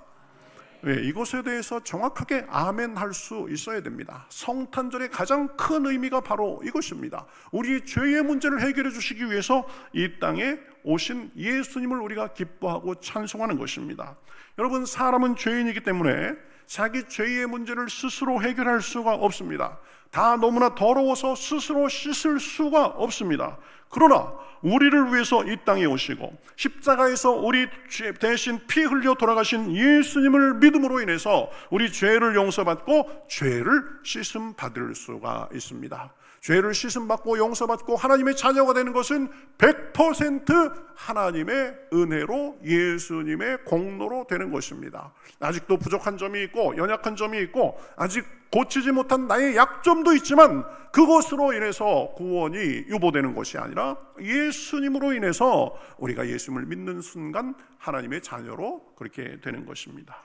이것에 대해서 정확하게 아멘 할 수 있어야 됩니다. 성탄절의 가장 큰 의미가 바로 이것입니다. 우리 죄의 문제를 해결해 주시기 위해서 이 땅에 오신 예수님을 우리가 기뻐하고 찬송하는 것입니다. 여러분, 사람은 죄인이기 때문에 자기 죄의 문제를 스스로 해결할 수가 없습니다. 다 너무나 더러워서 스스로 씻을 수가 없습니다. 그러나 우리를 위해서 이 땅에 오시고 십자가에서 우리 대신 피 흘려 돌아가신 예수님을 믿음으로 인해서 우리 죄를 용서받고 죄를 씻음 받을 수가 있습니다. 죄를 씻음 받고 용서받고 하나님의 자녀가 되는 것은 100% 하나님의 은혜로, 예수님의 공로로 되는 것입니다. 아직도 부족한 점이 있고 연약한 점이 있고 아직 고치지 못한 나의 약점도 있지만 그것으로 인해서 구원이 유보되는 것이 아니라 예수님으로 인해서 우리가 예수님을 믿는 순간 하나님의 자녀로 그렇게 되는 것입니다.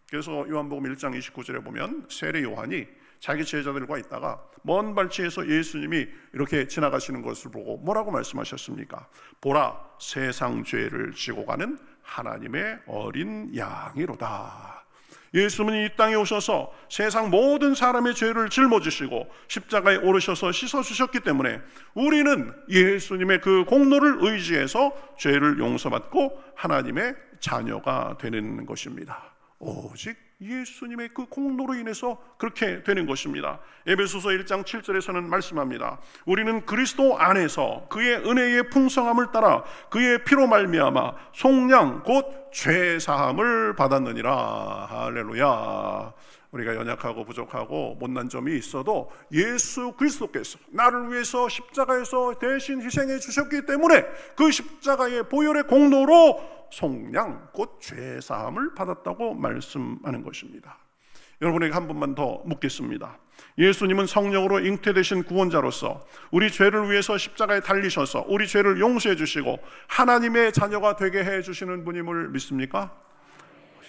그래서 요한복음 1장 29절에 보면 세례 요한이 자기 제자들과 있다가 먼 발치에서 예수님이 이렇게 지나가시는 것을 보고 뭐라고 말씀하셨습니까? 보라, 세상 죄를 지고 가는 하나님의 어린 양이로다. 예수님은 이 땅에 오셔서 세상 모든 사람의 죄를 짊어지시고 십자가에 오르셔서 씻어주셨기 때문에 우리는 예수님의 그 공로를 의지해서 죄를 용서받고 하나님의 자녀가 되는 것입니다. 오직 예수님의 그 공로로 인해서 그렇게 되는 것입니다. 에베소서 1장 7절에서는 말씀합니다. 우리는 그리스도 안에서 그의 은혜의 풍성함을 따라 그의 피로 말미암아 속량 곧 죄사함을 받았느니라. 할렐루야. 우리가 연약하고 부족하고 못난 점이 있어도 예수 그리스도께서 나를 위해서 십자가에서 대신 희생해 주셨기 때문에 그 십자가의 보혈의 공로로 속량 곧 죄사함을 받았다고 말씀하는 것입니다. 여러분에게 한 번만 더 묻겠습니다. 예수님은 성령으로 잉태되신 구원자로서 우리 죄를 위해서 십자가에 달리셔서 우리 죄를 용서해 주시고 하나님의 자녀가 되게 해 주시는 분임을 믿습니까?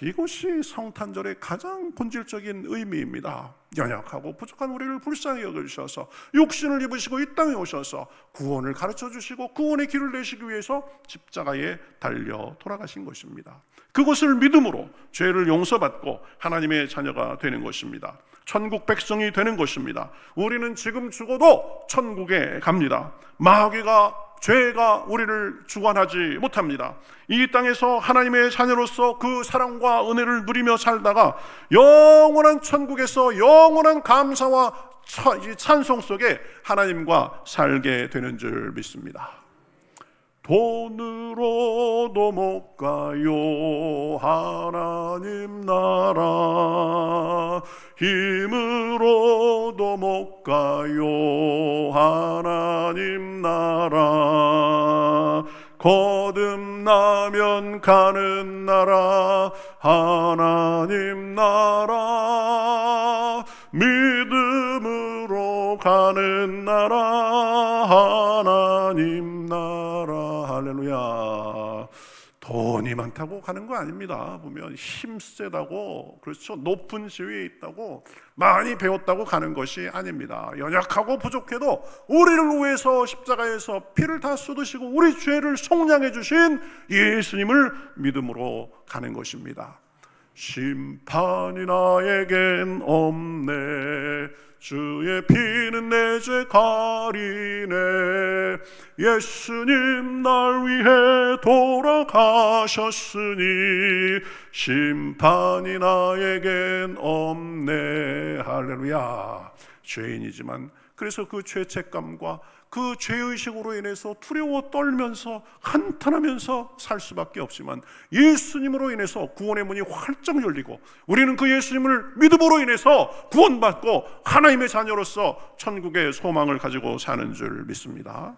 이것이 성탄절의 가장 본질적인 의미입니다. 연약하고 부족한 우리를 불쌍히 여겨주셔서 육신을 입으시고 이 땅에 오셔서 구원을 가르쳐 주시고 구원의 길을 내시기 위해서 십자가에 달려 돌아가신 것입니다. 그것을 믿음으로 죄를 용서받고 하나님의 자녀가 되는 것입니다. 천국 백성이 되는 것입니다. 우리는 지금 죽어도 천국에 갑니다. 마귀가 죄가 우리를 주관하지 못합니다. 이 땅에서 하나님의 자녀로서 그 사랑과 은혜를 누리며 살다가 영원한 천국에서 영원한 감사와 찬송 속에 하나님과 살게 되는 줄 믿습니다. 돈으로도 못 가요 하나님 나라, 힘으로도 못 가요 하나님 나라, 거듭나면 가는 나라 하나님 나라, 믿음으로 가는 나라 하나님 나라. 할렐루야. 돈이 많다고 가는 거 아닙니다. 보면 힘 세다고, 그렇죠, 높은 지위에 있다고, 많이 배웠다고 가는 것이 아닙니다. 연약하고 부족해도 우리를 위해서 십자가에서 피를 다 쏟으시고 우리 죄를 속량해 주신 예수님을 믿음으로 가는 것입니다. 심판이 나에겐 없네, 주의 피는 내 죄 가리네, 예수님 날 위해 돌아가셨으니 심판이 나에겐 없네. 할렐루야. 죄인이지만 그래서 그 죄책감과 그 죄의식으로 인해서 두려워 떨면서 한탄하면서 살 수밖에 없지만 예수님으로 인해서 구원의 문이 활짝 열리고 우리는 그 예수님을 믿음으로 인해서 구원받고 하나님의 자녀로서 천국의 소망을 가지고 사는 줄 믿습니다.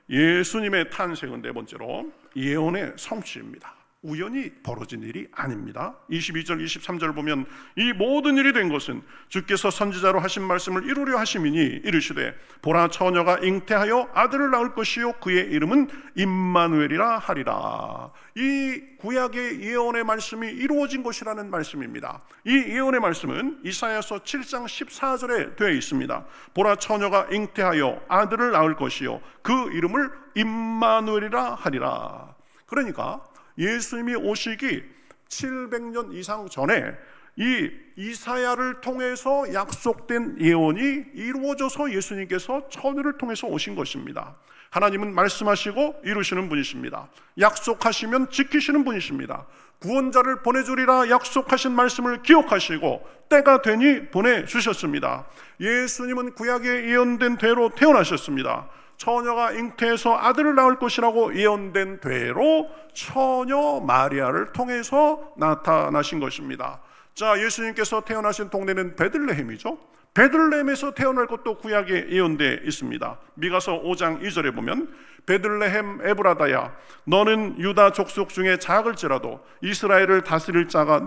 예수님의 탄생은 네 번째로 예언의 성취입니다. 우연히 벌어진 일이 아닙니다. 22절 23절 보면 이 모든 일이 된 것은 주께서 선지자로 하신 말씀을 이루려 하심이니 이르시되 보라 처녀가 잉태하여 아들을 낳을 것이요 그의 이름은 임마누엘이라 하리라. 이 구약의 예언의 말씀이 이루어진 것이라는 말씀입니다. 이 예언의 말씀은 이사야서 7장 14절에 되어 있습니다. 보라 처녀가 잉태하여 아들을 낳을 것이요 그 이름을 임마누엘이라 하리라. 그러니까 예수님이 오시기 700년 이상 전에 이 이사야를 통해서 약속된 예언이 이루어져서 예수님께서 처녀를 통해서 오신 것입니다. 하나님은 말씀하시고 이루시는 분이십니다. 약속하시면 지키시는 분이십니다. 구원자를 보내주리라 약속하신 말씀을 기억하시고 때가 되니 보내주셨습니다. 예수님은 구약에 예언된 대로 태어나셨습니다. 처녀가 잉태해서 아들을 낳을 것이라고 예언된 대로 처녀 마리아를 통해서 나타나신 것입니다. 자, 예수님께서 태어나신 동네는 베들레헴이죠. 베들레헴에서 태어날 것도 구약에 예언되어 있습니다. 미가서 5장 2절에 보면 베들레헴 에브라다야 너는 유다 족속 중에 작을지라도 이스라엘을 다스릴 자가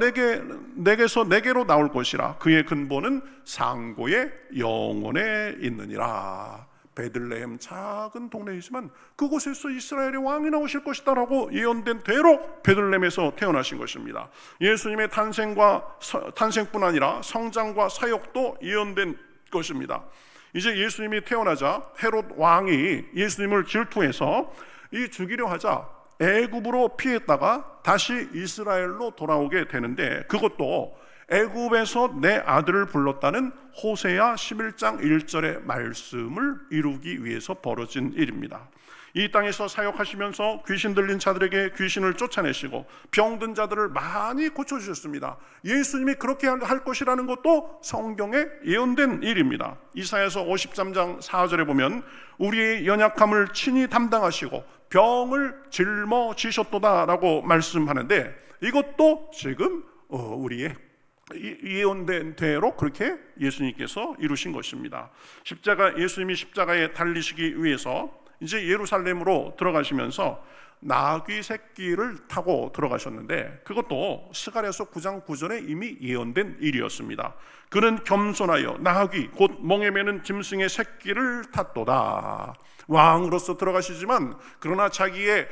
내게서 내게로 나올 것이라 그의 근본은 상고의 영원에 있느니라. 베들레헴 작은 동네이지만 그곳에서 이스라엘의 왕이 나오실 것이다 라고 예언된 대로 베들레헴에서 태어나신 것입니다. 예수님의 탄생뿐 아니라 성장과 사역도 예언된 것입니다. 이제 예수님이 태어나자 헤롯 왕이 예수님을 질투해서 죽이려 하자 애굽으로 피했다가 다시 이스라엘로 돌아오게 되는데 그것도 애굽에서 내 아들을 불렀다는 호세아 11장 1절의 말씀을 이루기 위해서 벌어진 일입니다. 이 땅에서 사역하시면서 귀신 들린 자들에게 귀신을 쫓아내시고 병든 자들을 많이 고쳐주셨습니다. 예수님이 그렇게 할 것이라는 것도 성경에 예언된 일입니다. 이사야서 53장 4절에 보면 우리의 연약함을 친히 담당하시고 병을 짊어지셨도다 라고 말씀하는데 이것도 지금 우리의 예언된 대로 그렇게 예수님께서 이루신 것입니다. 예수님이 십자가에 달리시기 위해서 이제 예루살렘으로 들어가시면서 나귀 새끼를 타고 들어가셨는데 그것도 스가랴서 9장 9절에 이미 예언된 일이었습니다. 그는 겸손하여 나귀 곧 멍에 매는 짐승의 새끼를 탔도다. 왕으로서 들어가시지만 그러나 자기의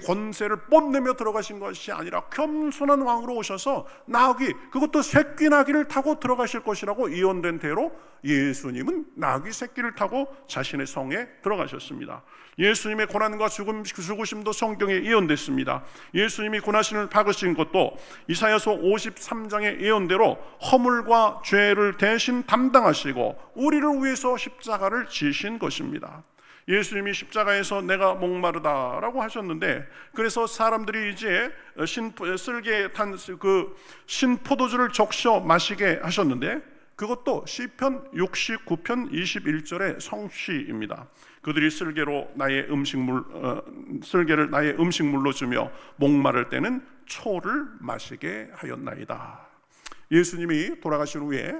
권세를 뽐내며 들어가신 것이 아니라 겸손한 왕으로 오셔서 나귀 그것도 새끼 나귀를 타고 들어가실 것이라고 예언된 대로 예수님은 나귀 새끼를 타고 자신의 성에 들어가셨습니다. 예수님의 고난과 죽으심도 성경에 예언됐습니다. 예수님이 고난을 받으신 것도 이사야서 53장의 예언대로 허물과 죄를 대신 담당하시고 우리를 위해서 십자가를 지신 것입니다. 예수님이 십자가에서 내가 목마르다라고 하셨는데 그래서 사람들이 이제 쓸개 탄 그 신포도주를 적셔 마시게 하셨는데 그것도 시편 69편 21절의 성취입니다. 그들이 쓸개를 나의 음식물로 주며 목마를 때는 초를 마시게 하였나이다. 예수님이 돌아가신 후에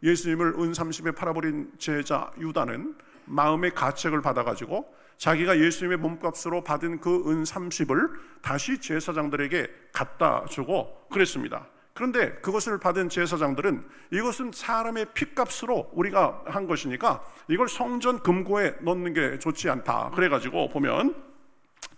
예수님을 은 30에 팔아버린 제자 유다는 마음의 가책을 받아가지고 자기가 예수님의 몸값으로 받은 그 은 30을 다시 제사장들에게 갖다 주고 그랬습니다. 그런데 그것을 받은 제사장들은 이것은 사람의 피값으로 우리가 한 것이니까 이걸 성전 금고에 넣는 게 좋지 않다. 그래가지고 보면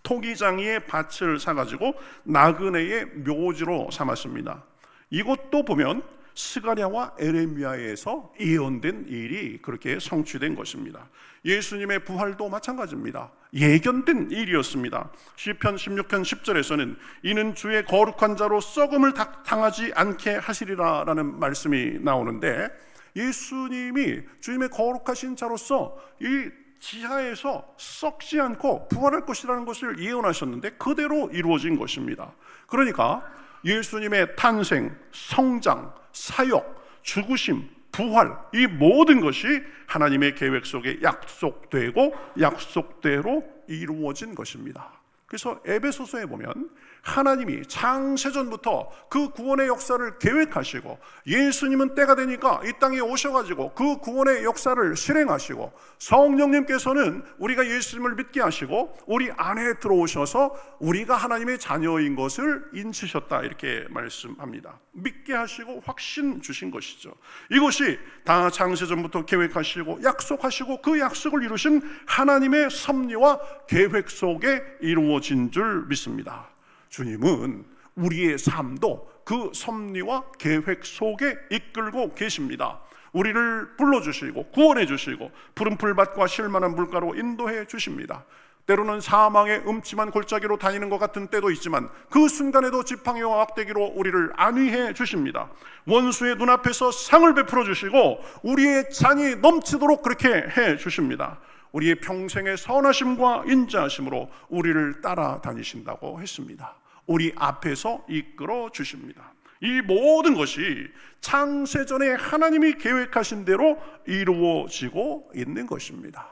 토기장이의 밭을 사가지고 나그네의 묘지로 삼았습니다. 이것도 보면 스가랴와 에레미야에서 예언된 일이 그렇게 성취된 것입니다. 예수님의 부활도 마찬가지입니다. 예견된 일이었습니다. 시편 16편 10절에서는 이는 주의 거룩한 자로 썩음을 당하지 않게 하시리라 라는 말씀이 나오는데 예수님이 주님의 거룩하신 자로서 이 지하에서 썩지 않고 부활할 것이라는 것을 예언하셨는데 그대로 이루어진 것입니다. 그러니까 예수님의 탄생, 성장, 사역, 죽으심, 부활 이 모든 것이 하나님의 계획 속에 약속되고 약속대로 이루어진 것입니다. 그래서 에베소서에 보면 하나님이 창세전부터 그 구원의 역사를 계획하시고 예수님은 때가 되니까 이 땅에 오셔가지고 그 구원의 역사를 실행하시고 성령님께서는 우리가 예수님을 믿게 하시고 우리 안에 들어오셔서 우리가 하나님의 자녀인 것을 인치셨다 이렇게 말씀합니다. 믿게 하시고 확신 주신 것이죠. 이것이 다 창세전부터 계획하시고 약속하시고 그 약속을 이루신 하나님의 섭리와 계획 속에 이루어진 줄 믿습니다. 주님은 우리의 삶도 그 섭리와 계획 속에 이끌고 계십니다. 우리를 불러주시고 구원해 주시고 푸른 풀밭과 쉴만한 물가로 인도해 주십니다. 때로는 사망의 음침한 골짜기로 다니는 것 같은 때도 있지만 그 순간에도 지팡이와 악대기로 우리를 안위해 주십니다. 원수의 눈앞에서 상을 베풀어 주시고 우리의 잔이 넘치도록 그렇게 해 주십니다. 우리의 평생의 선하심과 인자하심으로 우리를 따라다니신다고 했습니다. 우리 앞에서 이끌어 주십니다. 이 모든 것이 창세전에 하나님이 계획하신 대로 이루어지고 있는 것입니다.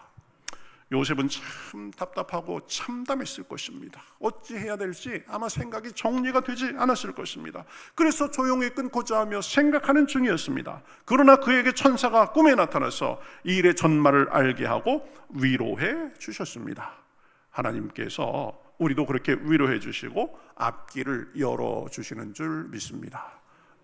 요셉은 참 답답하고 참담했을 것입니다. 어찌해야 될지 아마 생각이 정리가 되지 않았을 것입니다. 그래서 조용히 끊고자 하며 생각하는 중이었습니다. 그러나 그에게 천사가 꿈에 나타나서 이 일의 전말을 알게 하고 위로해 주셨습니다. 하나님께서 우리도 그렇게 위로해 주시고 앞길을 열어주시는 줄 믿습니다.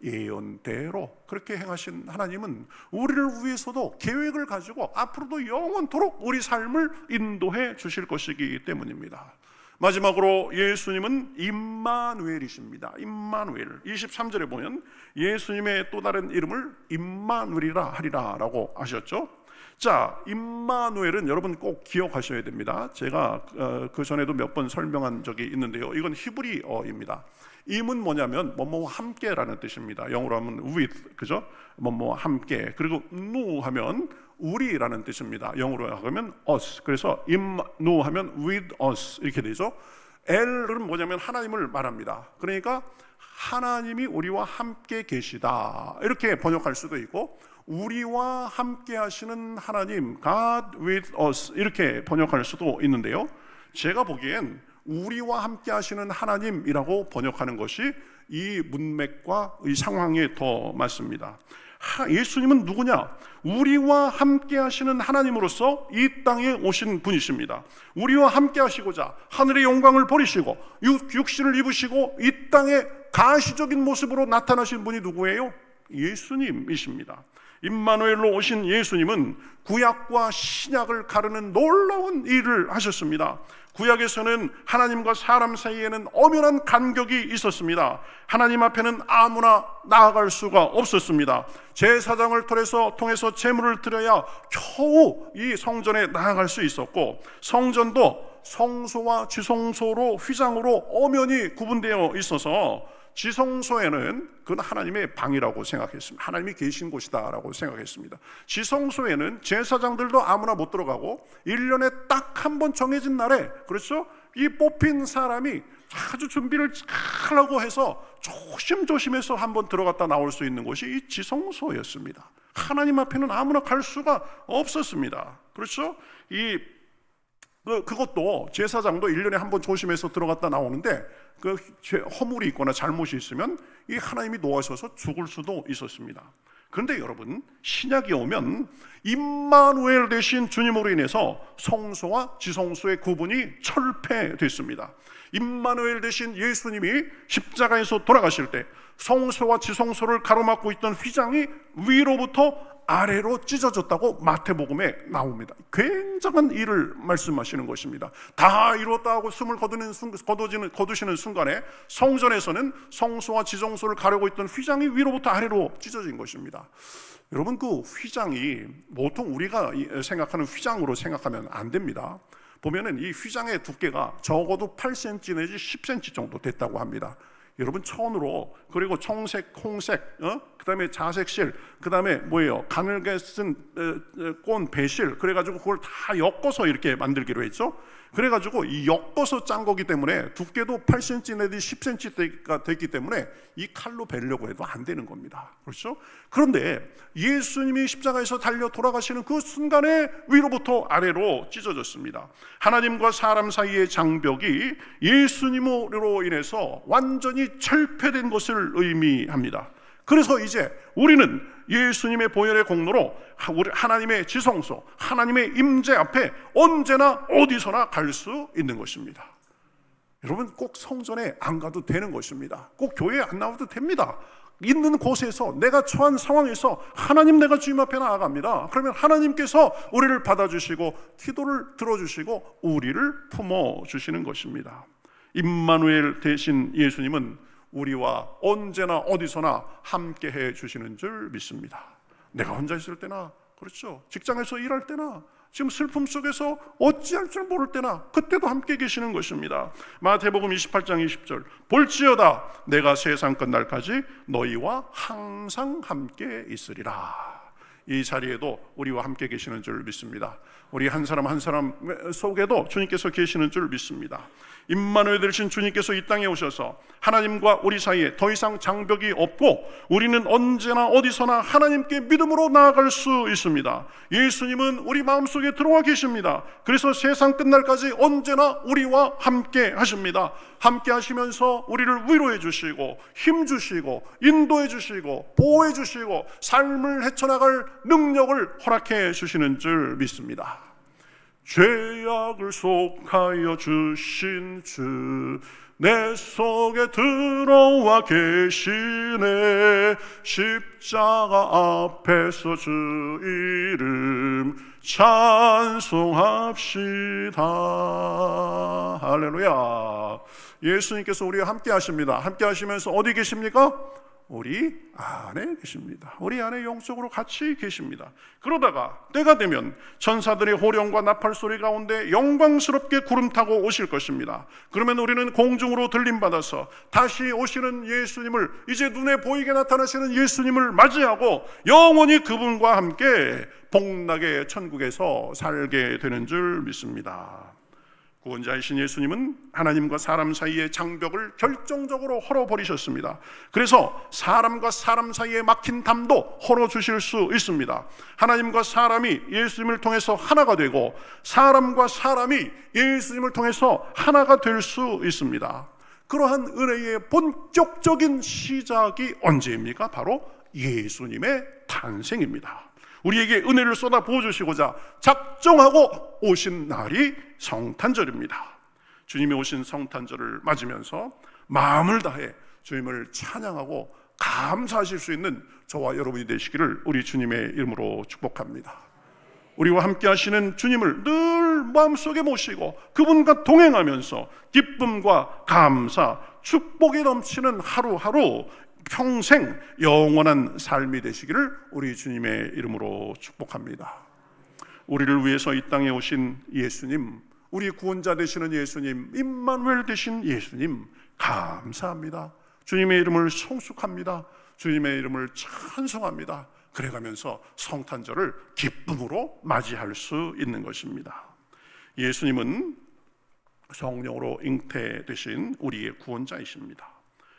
예언대로 그렇게 행하신 하나님은 우리를 위해서도 계획을 가지고 앞으로도 영원토록 우리 삶을 인도해 주실 것이기 때문입니다. 마지막으로 예수님은 임마누엘이십니다. 임마누엘. 23절에 보면 예수님의 또 다른 이름을 임마누엘이라 하리라 라고 하셨죠. 자, 임마누엘은 여러분 꼭 기억하셔야 됩니다. 제가 그 전에도 몇 번 설명한 적이 있는데요. 이건 히브리어입니다. 임은 뭐냐면 뭐뭐와 함께라는 뜻입니다. 영어로 하면 with, 그죠? 뭐뭐와 함께. 그리고 누 하면 우리라는 뜻입니다. 영어로 하면 us. 그래서 임누 하면 with us 이렇게 되죠. L은 뭐냐면 하나님을 말합니다. 그러니까 하나님이 우리와 함께 계시다 이렇게 번역할 수도 있고 우리와 함께 하시는 하나님, God with us 이렇게 번역할 수도 있는데요. 제가 보기엔 우리와 함께 하시는 하나님이라고 번역하는 것이 이 문맥과 이 상황에 더 맞습니다. 예수님은 누구냐? 우리와 함께 하시는 하나님으로서 이 땅에 오신 분이십니다. 우리와 함께 하시고자 하늘의 영광을 버리시고 육신을 입으시고 이 땅에 가시적인 모습으로 나타나신 분이 누구예요? 예수님이십니다. 임마누엘로 오신 예수님은 구약과 신약을 가르는 놀라운 일을 하셨습니다. 구약에서는 하나님과 사람 사이에는 엄연한 간격이 있었습니다. 하나님 앞에는 아무나 나아갈 수가 없었습니다. 제사장을 통해서 제물을 드려야 겨우 이 성전에 나아갈 수 있었고 성전도 성소와 지성소로 휘장으로 엄연히 구분되어 있어서 지성소에는 그건 하나님의 방이라고 생각했습니다. 하나님이 계신 곳이다라고 생각했습니다. 지성소에는 제사장들도 아무나 못 들어가고 1년에 딱 한 번 정해진 날에, 그렇죠? 이 뽑힌 사람이 아주 준비를 잘 하고 해서 조심조심해서 한번 들어갔다 나올 수 있는 곳이 이 지성소였습니다. 하나님 앞에는 아무나 갈 수가 없었습니다. 그렇죠? 그것도 제사장도 1년에 한 번 조심해서 들어갔다 나오는데 그 허물이 있거나 잘못이 있으면 이 하나님이 놓아셔서 죽을 수도 있었습니다. 그런데 여러분, 신약이 오면 임마누엘 되신 주님으로 인해서 성소와 지성소의 구분이 철폐됐습니다. 임마누엘 되신 예수님이 십자가에서 돌아가실 때 성소와 지성소를 가로막고 있던 휘장이 위로부터 아래로 찢어졌다고 마태복음에 나옵니다. 굉장한 일을 말씀하시는 것입니다. 다 이뤘다 하고 숨을 거두시는 순간에 성전에서는 성소와 지성소를 가르고 있던 휘장이 위로부터 아래로 찢어진 것입니다. 여러분, 그 휘장이 보통 우리가 생각하는 휘장으로 생각하면 안 됩니다. 보면은 이 휘장의 두께가 적어도 8cm 내지 10cm 정도 됐다고 합니다. 여러분, 천으로 그리고 청색, 홍색, 그다음에 자색실, 그다음에 뭐예요? 가늘게 쓴 꼰 배실, 그래가지고 그걸 다 엮어서 이렇게 만들기로 했죠. 그래가지고 이 엮어서 짠 거기 때문에 두께도 8cm 내지 10cm가 됐기 때문에 이 칼로 베려고 해도 안 되는 겁니다. 그렇죠? 그런데 예수님이 십자가에서 달려 돌아가시는 그 순간에 위로부터 아래로 찢어졌습니다. 하나님과 사람 사이의 장벽이 예수님으로 인해서 완전히 철폐된 것을 의미합니다. 그래서 이제 우리는 예수님의 보혈의 공로로 하나님의 지성소, 하나님의 임재 앞에 언제나 어디서나 갈 수 있는 것입니다. 여러분, 꼭 성전에 안 가도 되는 것입니다. 꼭 교회에 안 나와도 됩니다. 있는 곳에서, 내가 처한 상황에서 하나님, 내가 주님 앞에 나아갑니다. 그러면 하나님께서 우리를 받아주시고 기도를 들어주시고 우리를 품어주시는 것입니다. 임마누엘 되신 예수님은 우리와 언제나 어디서나 함께 해 주시는 줄 믿습니다. 내가 혼자 있을 때나, 그렇죠, 직장에서 일할 때나, 지금 슬픔 속에서 어찌할 줄 모를 때나 그때도 함께 계시는 것입니다. 마태복음 28장 20절, 볼지어다 내가 세상 끝날까지 너희와 항상 함께 있으리라. 이 자리에도 우리와 함께 계시는 줄 믿습니다. 우리 한 사람 한 사람 속에도 주님께서 계시는 줄 믿습니다. 임마누엘 되신 주님께서 이 땅에 오셔서 하나님과 우리 사이에 더 이상 장벽이 없고 우리는 언제나 어디서나 하나님께 믿음으로 나아갈 수 있습니다. 예수님은 우리 마음속에 들어와 계십니다. 그래서 세상 끝날까지 언제나 우리와 함께 하십니다. 함께 하시면서 우리를 위로해 주시고 힘 주시고 인도해 주시고 보호해 주시고 삶을 헤쳐나갈 능력을 허락해 주시는 줄 믿습니다. 죄악을 속하여 주신 주 내 속에 들어와 계시네. 십자가 앞에서 주 이름 찬송합시다. 할렐루야. 예수님께서 우리와 함께 하십니다. 함께 하시면서 어디 계십니까? 우리 안에 계십니다. 우리 안에 영적으로 같이 계십니다. 그러다가 때가 되면 천사들의 호령과 나팔 소리 가운데 영광스럽게 구름 타고 오실 것입니다. 그러면 우리는 공중으로 들림받아서 다시 오시는 예수님을, 이제 눈에 보이게 나타나시는 예수님을 맞이하고 영원히 그분과 함께 복락의 천국에서 살게 되는 줄 믿습니다. 구원자이신 예수님은 하나님과 사람 사이의 장벽을 결정적으로 헐어버리셨습니다. 그래서 사람과 사람 사이에 막힌 담도 헐어주실 수 있습니다. 하나님과 사람이 예수님을 통해서 하나가 되고 사람과 사람이 예수님을 통해서 하나가 될 수 있습니다. 그러한 은혜의 본격적인 시작이 언제입니까? 바로 예수님의 탄생입니다. 우리에게 은혜를 쏟아 부어주시고자 작정하고 오신 날이 성탄절입니다. 주님이 오신 성탄절을 맞으면서 마음을 다해 주님을 찬양하고 감사하실 수 있는 저와 여러분이 되시기를 우리 주님의 이름으로 축복합니다. 우리와 함께 하시는 주님을 늘 마음속에 모시고 그분과 동행하면서 기쁨과 감사, 축복이 넘치는 하루하루 평생 영원한 삶이 되시기를 우리 주님의 이름으로 축복합니다. 우리를 위해서 이 땅에 오신 예수님, 우리 구원자 되시는 예수님, 임마누엘 되신 예수님 감사합니다. 주님의 이름을 성숙합니다. 주님의 이름을 찬송합니다. 그래가면서 성탄절을 기쁨으로 맞이할 수 있는 것입니다. 예수님은 성령으로 잉태되신 우리의 구원자이십니다.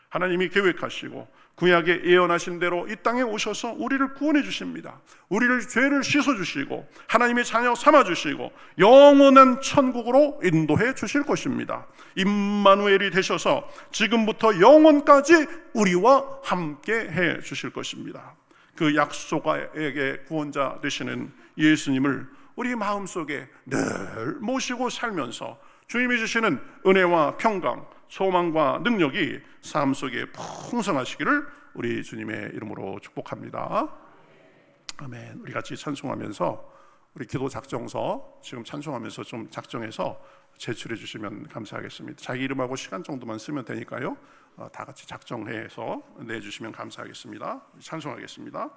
하나님이 계획하시고 구약에 예언하신 대로 이 땅에 오셔서 우리를 구원해 주십니다. 우리를 죄를 씻어 주시고 하나님의 자녀 삼아 주시고 영원한 천국으로 인도해 주실 것입니다. 임마누엘이 되셔서 지금부터 영원까지 우리와 함께 해 주실 것입니다. 그 약속의 구원자 되시는 예수님을 우리 마음속에 늘 모시고 살면서 주님이 주시는 은혜와 평강, 소망과 능력이 삶 속에 풍성하시기를 우리 주님의 이름으로 축복합니다. 아멘. 우리 같이 찬송하면서 우리 기도 작정서 지금 찬송하면서 좀 작정해서 제출해 주시면 감사하겠습니다. 자기 이름하고 시간 정도만 쓰면 되니까요. 다 같이 작정해서 내주시면 감사하겠습니다. 찬송하겠습니다.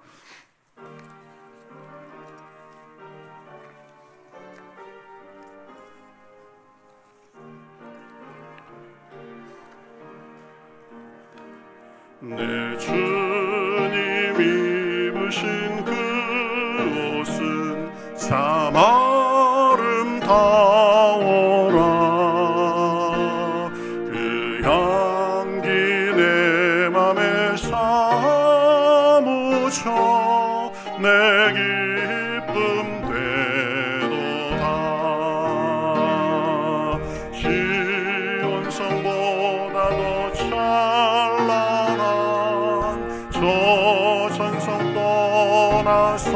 내 주님 입으신 그 옷은 참 아름다워라. 그 향기 내 맘에 사무쳐 내 기쁨 되도다. 시온성보다 더 찬란한 저 천성 떠나서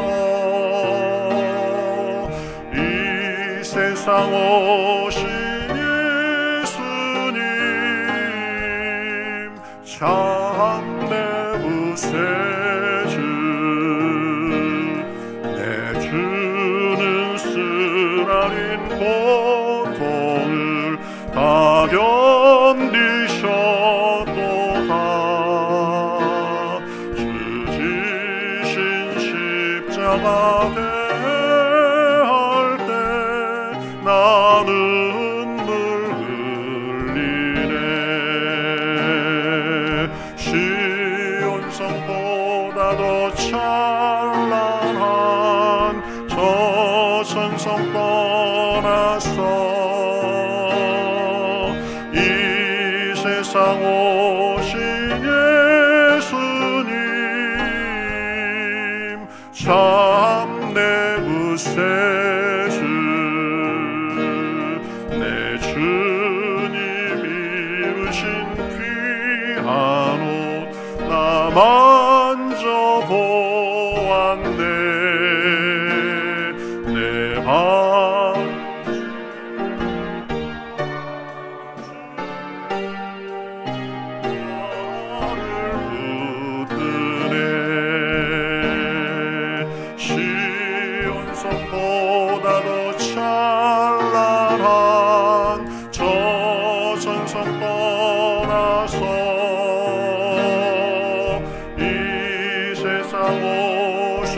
이 세상 오신 예수님 참내 구세주. 내 주는 쓰라린 고통을 다 견디셨도다. 주 지신 십자가 대할 때 나는 눈물 흘리네. 시온성보다 더 찬란한 저 천성 떠나서 이 세상 오신 예수님 참내 구세주. 내 주님 입으신 귀한 옷 나 만져보았네. 내 방 붙드네. 시온성보다 더 찬란한 저 천성 떠나서 이 세상 오신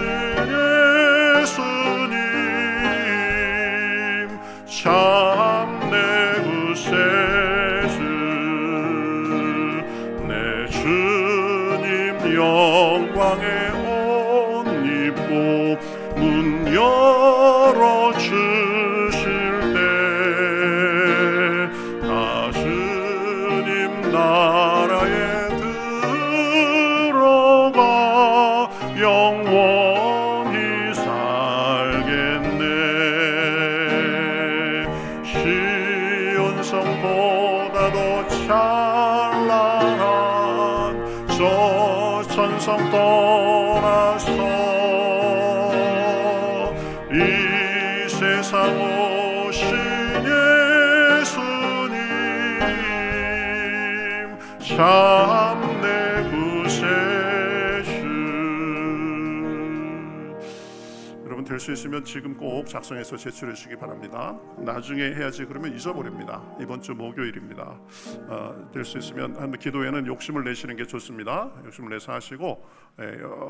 예수님 참내 구세주. 내 주님 영광의 옷 입고 문 열어주실 때 나 주님 나라에 들어가 영원히 살겠네. 시온성보다 더 찬란한 저 천성 떠나서 이 세상 오신 예수님 참내 구세주. 여러분 될 수 있으면 지금 꼭 작성해서 제출해 주시기 바랍니다. 나중에 해야지 그러면 잊어버립니다. 이번 주 목요일입니다. 될 수 있으면 한 기도에는 욕심을 내시는 게 좋습니다. 욕심을 내서 하시고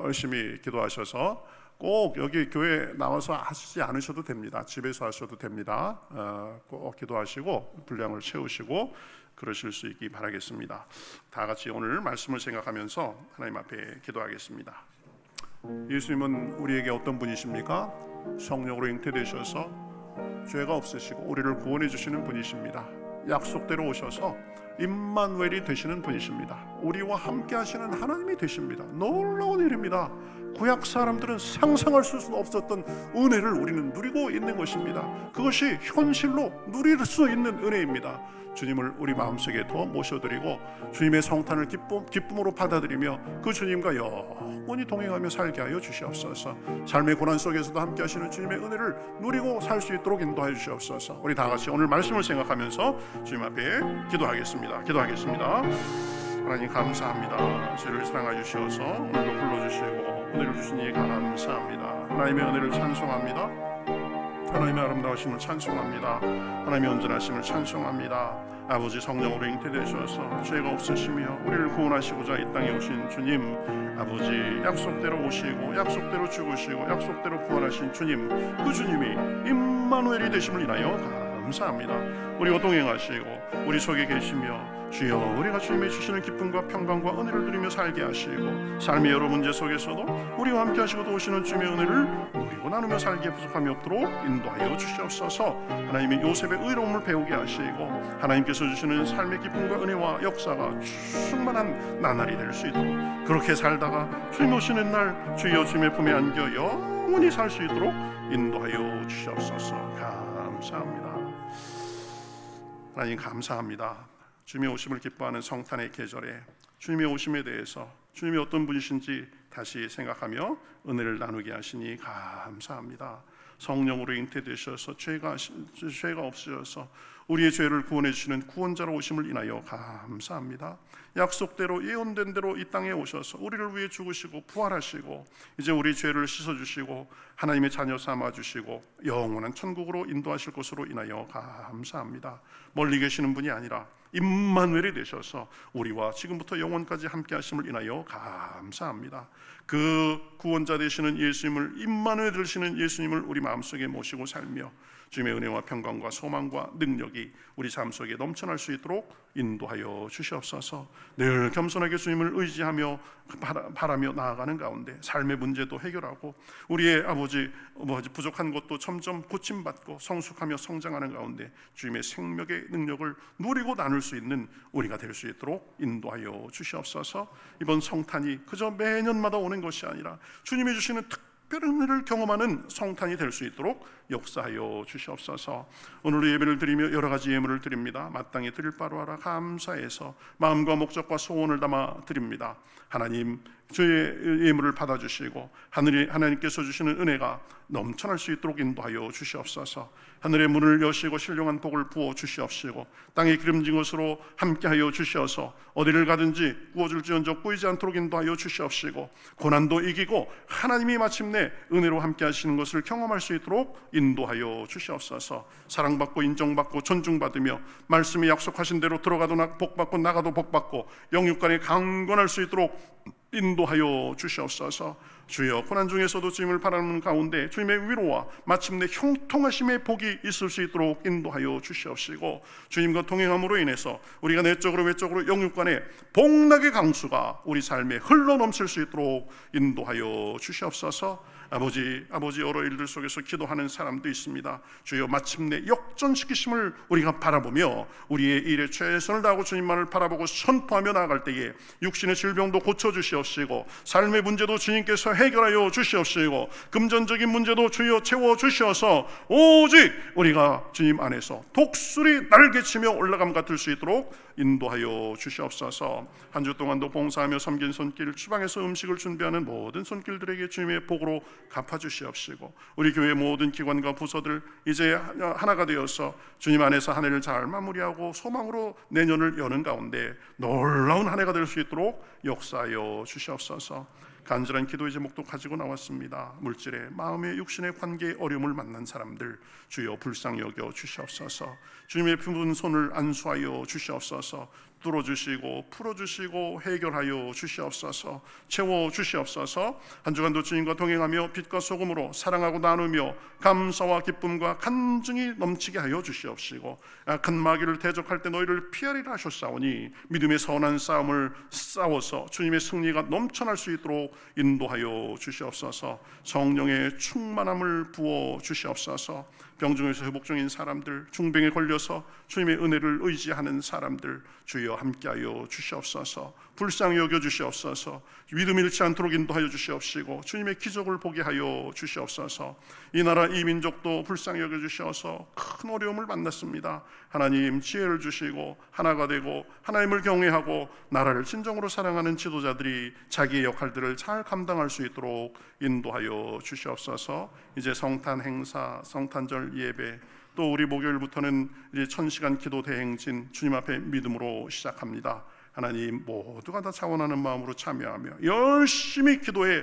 열심히 기도하셔서 꼭 여기 교회 나와서 하시지 않으셔도 됩니다. 집에서 하셔도 됩니다. 꼭 기도하시고 분량을 채우시고 그러실 수 있기 바라겠습니다. 다 같이 오늘 말씀을 생각하면서 하나님 앞에 기도하겠습니다. 예수님은 우리에게 어떤 분이십니까? 성령으로 잉태되셔서 죄가 없으시고 우리를 구원해 주시는 분이십니다. 약속대로 오셔서 임마누엘이 되시는 분이십니다. 우리와 함께 하시는 하나님이 되십니다. 놀라운 일입니다. 구약 사람들은 상상할 수 없었던 은혜를 우리는 누리고 있는 것입니다. 그것이 현실로 누릴 수 있는 은혜입니다. 주님을 우리 마음속에 더 모셔드리고 주님의 성탄을 기쁨으로 받아들이며 그 주님과 영원히 동행하며 살게 하여 주시옵소서. 삶의 고난 속에서도 함께 하시는 주님의 은혜를 누리고 살 수 있도록 인도하여 주시옵소서. 우리 다 같이 오늘 말씀을 생각하면서 주님 앞에 기도하겠습니다. 하나님 감사합니다. 저를 사랑하여 주셔서 오늘도 불러주시고 은혜를 주시니 감사합니다. 하나님의 은혜를 찬송합니다. 하나님의 아름다우심을 찬송합니다. 하나님의 온전하심을 찬송합니다. 아버지 성령으로 잉태되셔서 죄가 없으시며 우리를 구원하시고자 이 땅에 오신 주님, 아버지 약속대로 오시고 약속대로 죽으시고 약속대로 구원하신 주님, 그 주님이 임마누엘이 되심을 인하여 감사합니다. 우리와 동행하시고 우리 속에 계시며 주여 우리가 주님의 주시는 기쁨과 평강과 은혜를 누리며 살게 하시고 삶의 여러 문제 속에서도 우리와 함께 하시고 도우시는 주님의 은혜를 누리고 나누며 살기에 부족함이 없도록 인도하여 주시옵소서. 하나님의 요셉의 의로움을 배우게 하시고 하나님께서 주시는 삶의 기쁨과 은혜와 역사가 충만한 나날이 될 수 있도록 그렇게 살다가 주님 오시는 날 주여 주님의 품에 안겨 영원히 살 수 있도록 인도하여 주시옵소서. 감사합니다. 하나님 감사합니다. 주님의 오심을 기뻐하는 성탄의 계절에 주님의 오심에 대해서 주님이 어떤 분이신지 다시 생각하며 은혜를 나누게 하시니 감사합니다. 성령으로 잉태되셔서 죄가 없으셔서 우리의 죄를 구원해 주시는 구원자로 오심을 인하여 감사합니다. 약속대로 예언된 대로 이 땅에 오셔서 우리를 위해 죽으시고 부활하시고 이제 우리 죄를 씻어주시고 하나님의 자녀 삼아주시고 영원한 천국으로 인도하실 것으로 인하여 감사합니다. 멀리 계시는 분이 아니라 임마누엘이 되셔서 우리와 지금부터 영원까지 함께 하심을 인하여 감사합니다. 그 구원자 되시는 예수님을 임마누엘 되시는 예수님을 우리 마음속에 모시고 살며 주님의 은혜와 평강과 소망과 능력이 우리 삶 속에 넘쳐날 수 있도록 인도하여 주시옵소서. 늘 겸손하게 주님을 의지하며 바라며 나아가는 가운데 삶의 문제도 해결하고 우리의 아버지 부족한 것도 점점 고침받고 성숙하며 성장하는 가운데 주님의 생명의 능력을 누리고 나눌 수 있는 우리가 될 수 있도록 인도하여 주시옵소서. 이번 성탄이 그저 매년마다 오는 것이 아니라 주님이 주시는 특별한 은혜를 경험하는 성탄이 될 수 있도록 역사하여 주시옵소서. 오늘 예배를 드리며 여러 가지 예물을 드립니다. 마땅히 드릴 바로 알아 감사해서 마음과 목적과 소원을 담아 드립니다. 하나님 주의 예물을 받아주시고 하나님께서 주시는 은혜가 넘쳐날 수 있도록 인도하여 주시옵소서. 하늘의 문을 여시고 신령한 복을 부어 주시옵시고 땅에 기름진 것으로 함께하여 주시어서 어디를 가든지 구워줄지언정 꼬이지 않도록 인도하여 주시옵시고 고난도 이기고 하나님이 마침내 은혜로 함께하시는 것을 경험할 수 있도록 인도하여 주시옵소서. 사랑받고 인정받고 존중받으며 말씀이 약속하신 대로 들어가도 복받고 나가도 복받고 영육간에 강건할 수 있도록 인도하여 주시옵소서. 주여 고난 중에서도 주님을 바라는 가운데 주님의 위로와 마침내 형통하심의 복이 있을 수 있도록 인도하여 주시옵시고 주님과 동행함으로 인해서 우리가 내적으로 외적으로 영육간에 복락의 강수가 우리 삶에 흘러넘칠 수 있도록 인도하여 주시옵소서. 아버지 여러 일들 속에서 기도하는 사람도 있습니다. 주여 마침내 역전시키심을 우리가 바라보며 우리의 일에 최선을 다하고 주님만을 바라보고 선포하며 나아갈 때에 육신의 질병도 고쳐주시옵시고 삶의 문제도 주님께서 해결하여 주시옵시고 금전적인 문제도 주여 채워주시어서 오직 우리가 주님 안에서 독수리 날개치며 올라감 같을 수 있도록 인도하여 주시옵소서. 한 주 동안도 봉사하며 섬긴 손길 주방에서 음식을 준비하는 모든 손길들에게 주님의 복으로 갚아주시옵시고 우리 교회 모든 기관과 부서들 이제 하나가 되어서 주님 안에서 한 해를 잘 마무리하고 소망으로 내년을 여는 가운데 놀라운 한 해가 될 수 있도록 역사하여 주시옵소서. 간절한 기도의 제목도 가지고 나왔습니다. 물질의 마음의 육신의 관계의 어려움을 만난 사람들 주여 불쌍히 여겨 주시옵소서. 주님의 푸른 손을 안수하여 주시옵소서. 뚫어주시고 풀어주시고 해결하여 주시옵소서. 채워주시옵소서. 한 주간도 주님과 동행하며 빛과 소금으로 사랑하고 나누며 감사와 기쁨과 간증이 넘치게 하여 주시옵시고 악한 마귀를 대적할 때 너희를 피하리라 하셨사오니 믿음의 선한 싸움을 싸워서 주님의 승리가 넘쳐날 수 있도록 인도하여 주시옵소서. 성령의 충만함을 부어 주시옵소서. 병중에서 회복 중인 사람들, 중병에 걸려서 주님의 은혜를 의지하는 사람들 주여 함께하여 주시옵소서. 불쌍히 여겨 주시옵소서. 믿음 잃지 않도록 인도하여 주시옵시고 주님의 기적을 보게 하여 주시옵소서. 이 나라 이 민족도 불쌍히 여겨 주셔서 큰 어려움을 만났습니다. 하나님 지혜를 주시고 하나가 되고 하나님을 경외하고 나라를 진정으로 사랑하는 지도자들이 자기의 역할들을 잘 감당할 수 있도록 인도하여 주시옵소서. 이제 성탄 행사, 성탄절 예배 또 우리 목요일부터는 이제 1000시간 기도 대행진 주님 앞에 믿음으로 시작합니다. 하나님 모두가 다 차원하는 마음으로 참여하며 열심히 기도에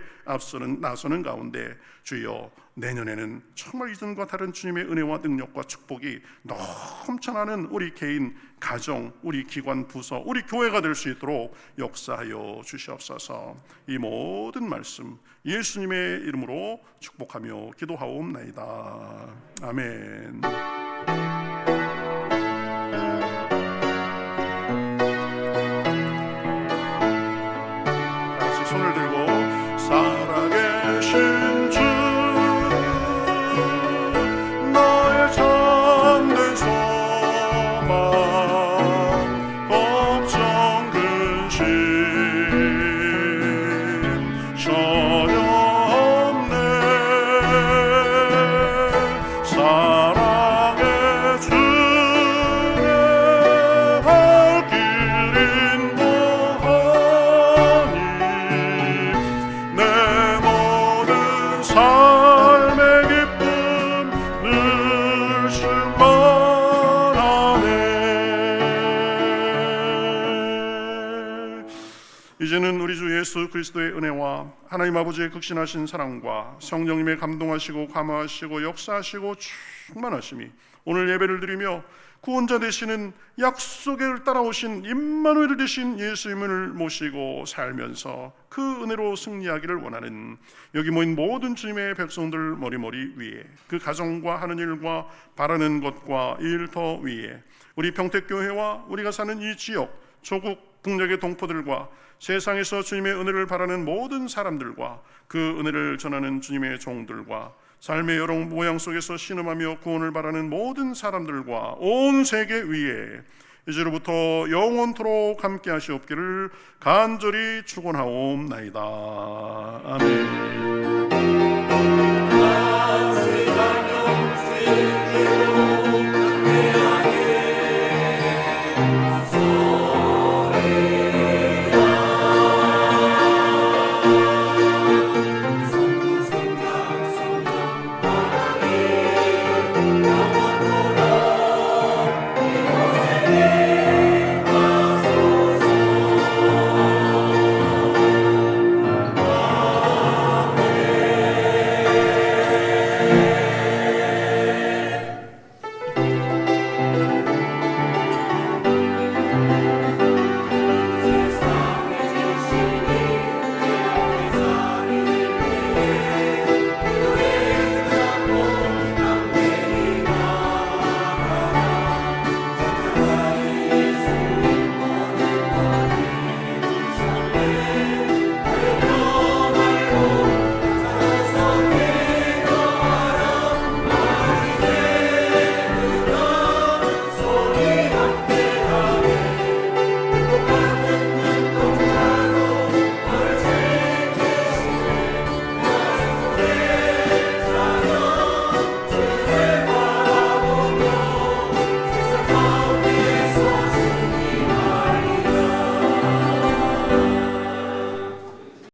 나서는 가운데 주여 내년에는 정말 이전과 다른 주님의 은혜와 능력과 축복이 넘쳐나는 우리 개인, 가정, 우리 기관, 부서, 우리 교회가 될 수 있도록 역사하여 주시옵소서. 이 모든 말씀 예수님의 이름으로 축복하며 기도하옵나이다. 아멘. 이제는 우리 주 예수 그리스도의 은혜와 하나님 아버지의 극신하신 사랑과 성령님의 감동하시고 감화하시고 역사하시고 충만하심이 오늘 예배를 드리며 구원자 되시는 약속을 따라오신 임마누엘 되신 예수님을 모시고 살면서 그 은혜로 승리하기를 원하는 여기 모인 모든 주님의 백성들 머리머리 위에, 그 가정과 하는 일과 바라는 것과 일 더 위에, 우리 평택교회와 우리가 사는 이 지역 조국 북녘의 동포들과 세상에서 주님의 은혜를 바라는 모든 사람들과 그 은혜를 전하는 주님의 종들과 삶의 여러 모양 속에서 신음하며 구원을 바라는 모든 사람들과 온 세계 위에 이제로부터 영원토록 함께 하시옵기를 간절히 축원하옵나이다. 아멘.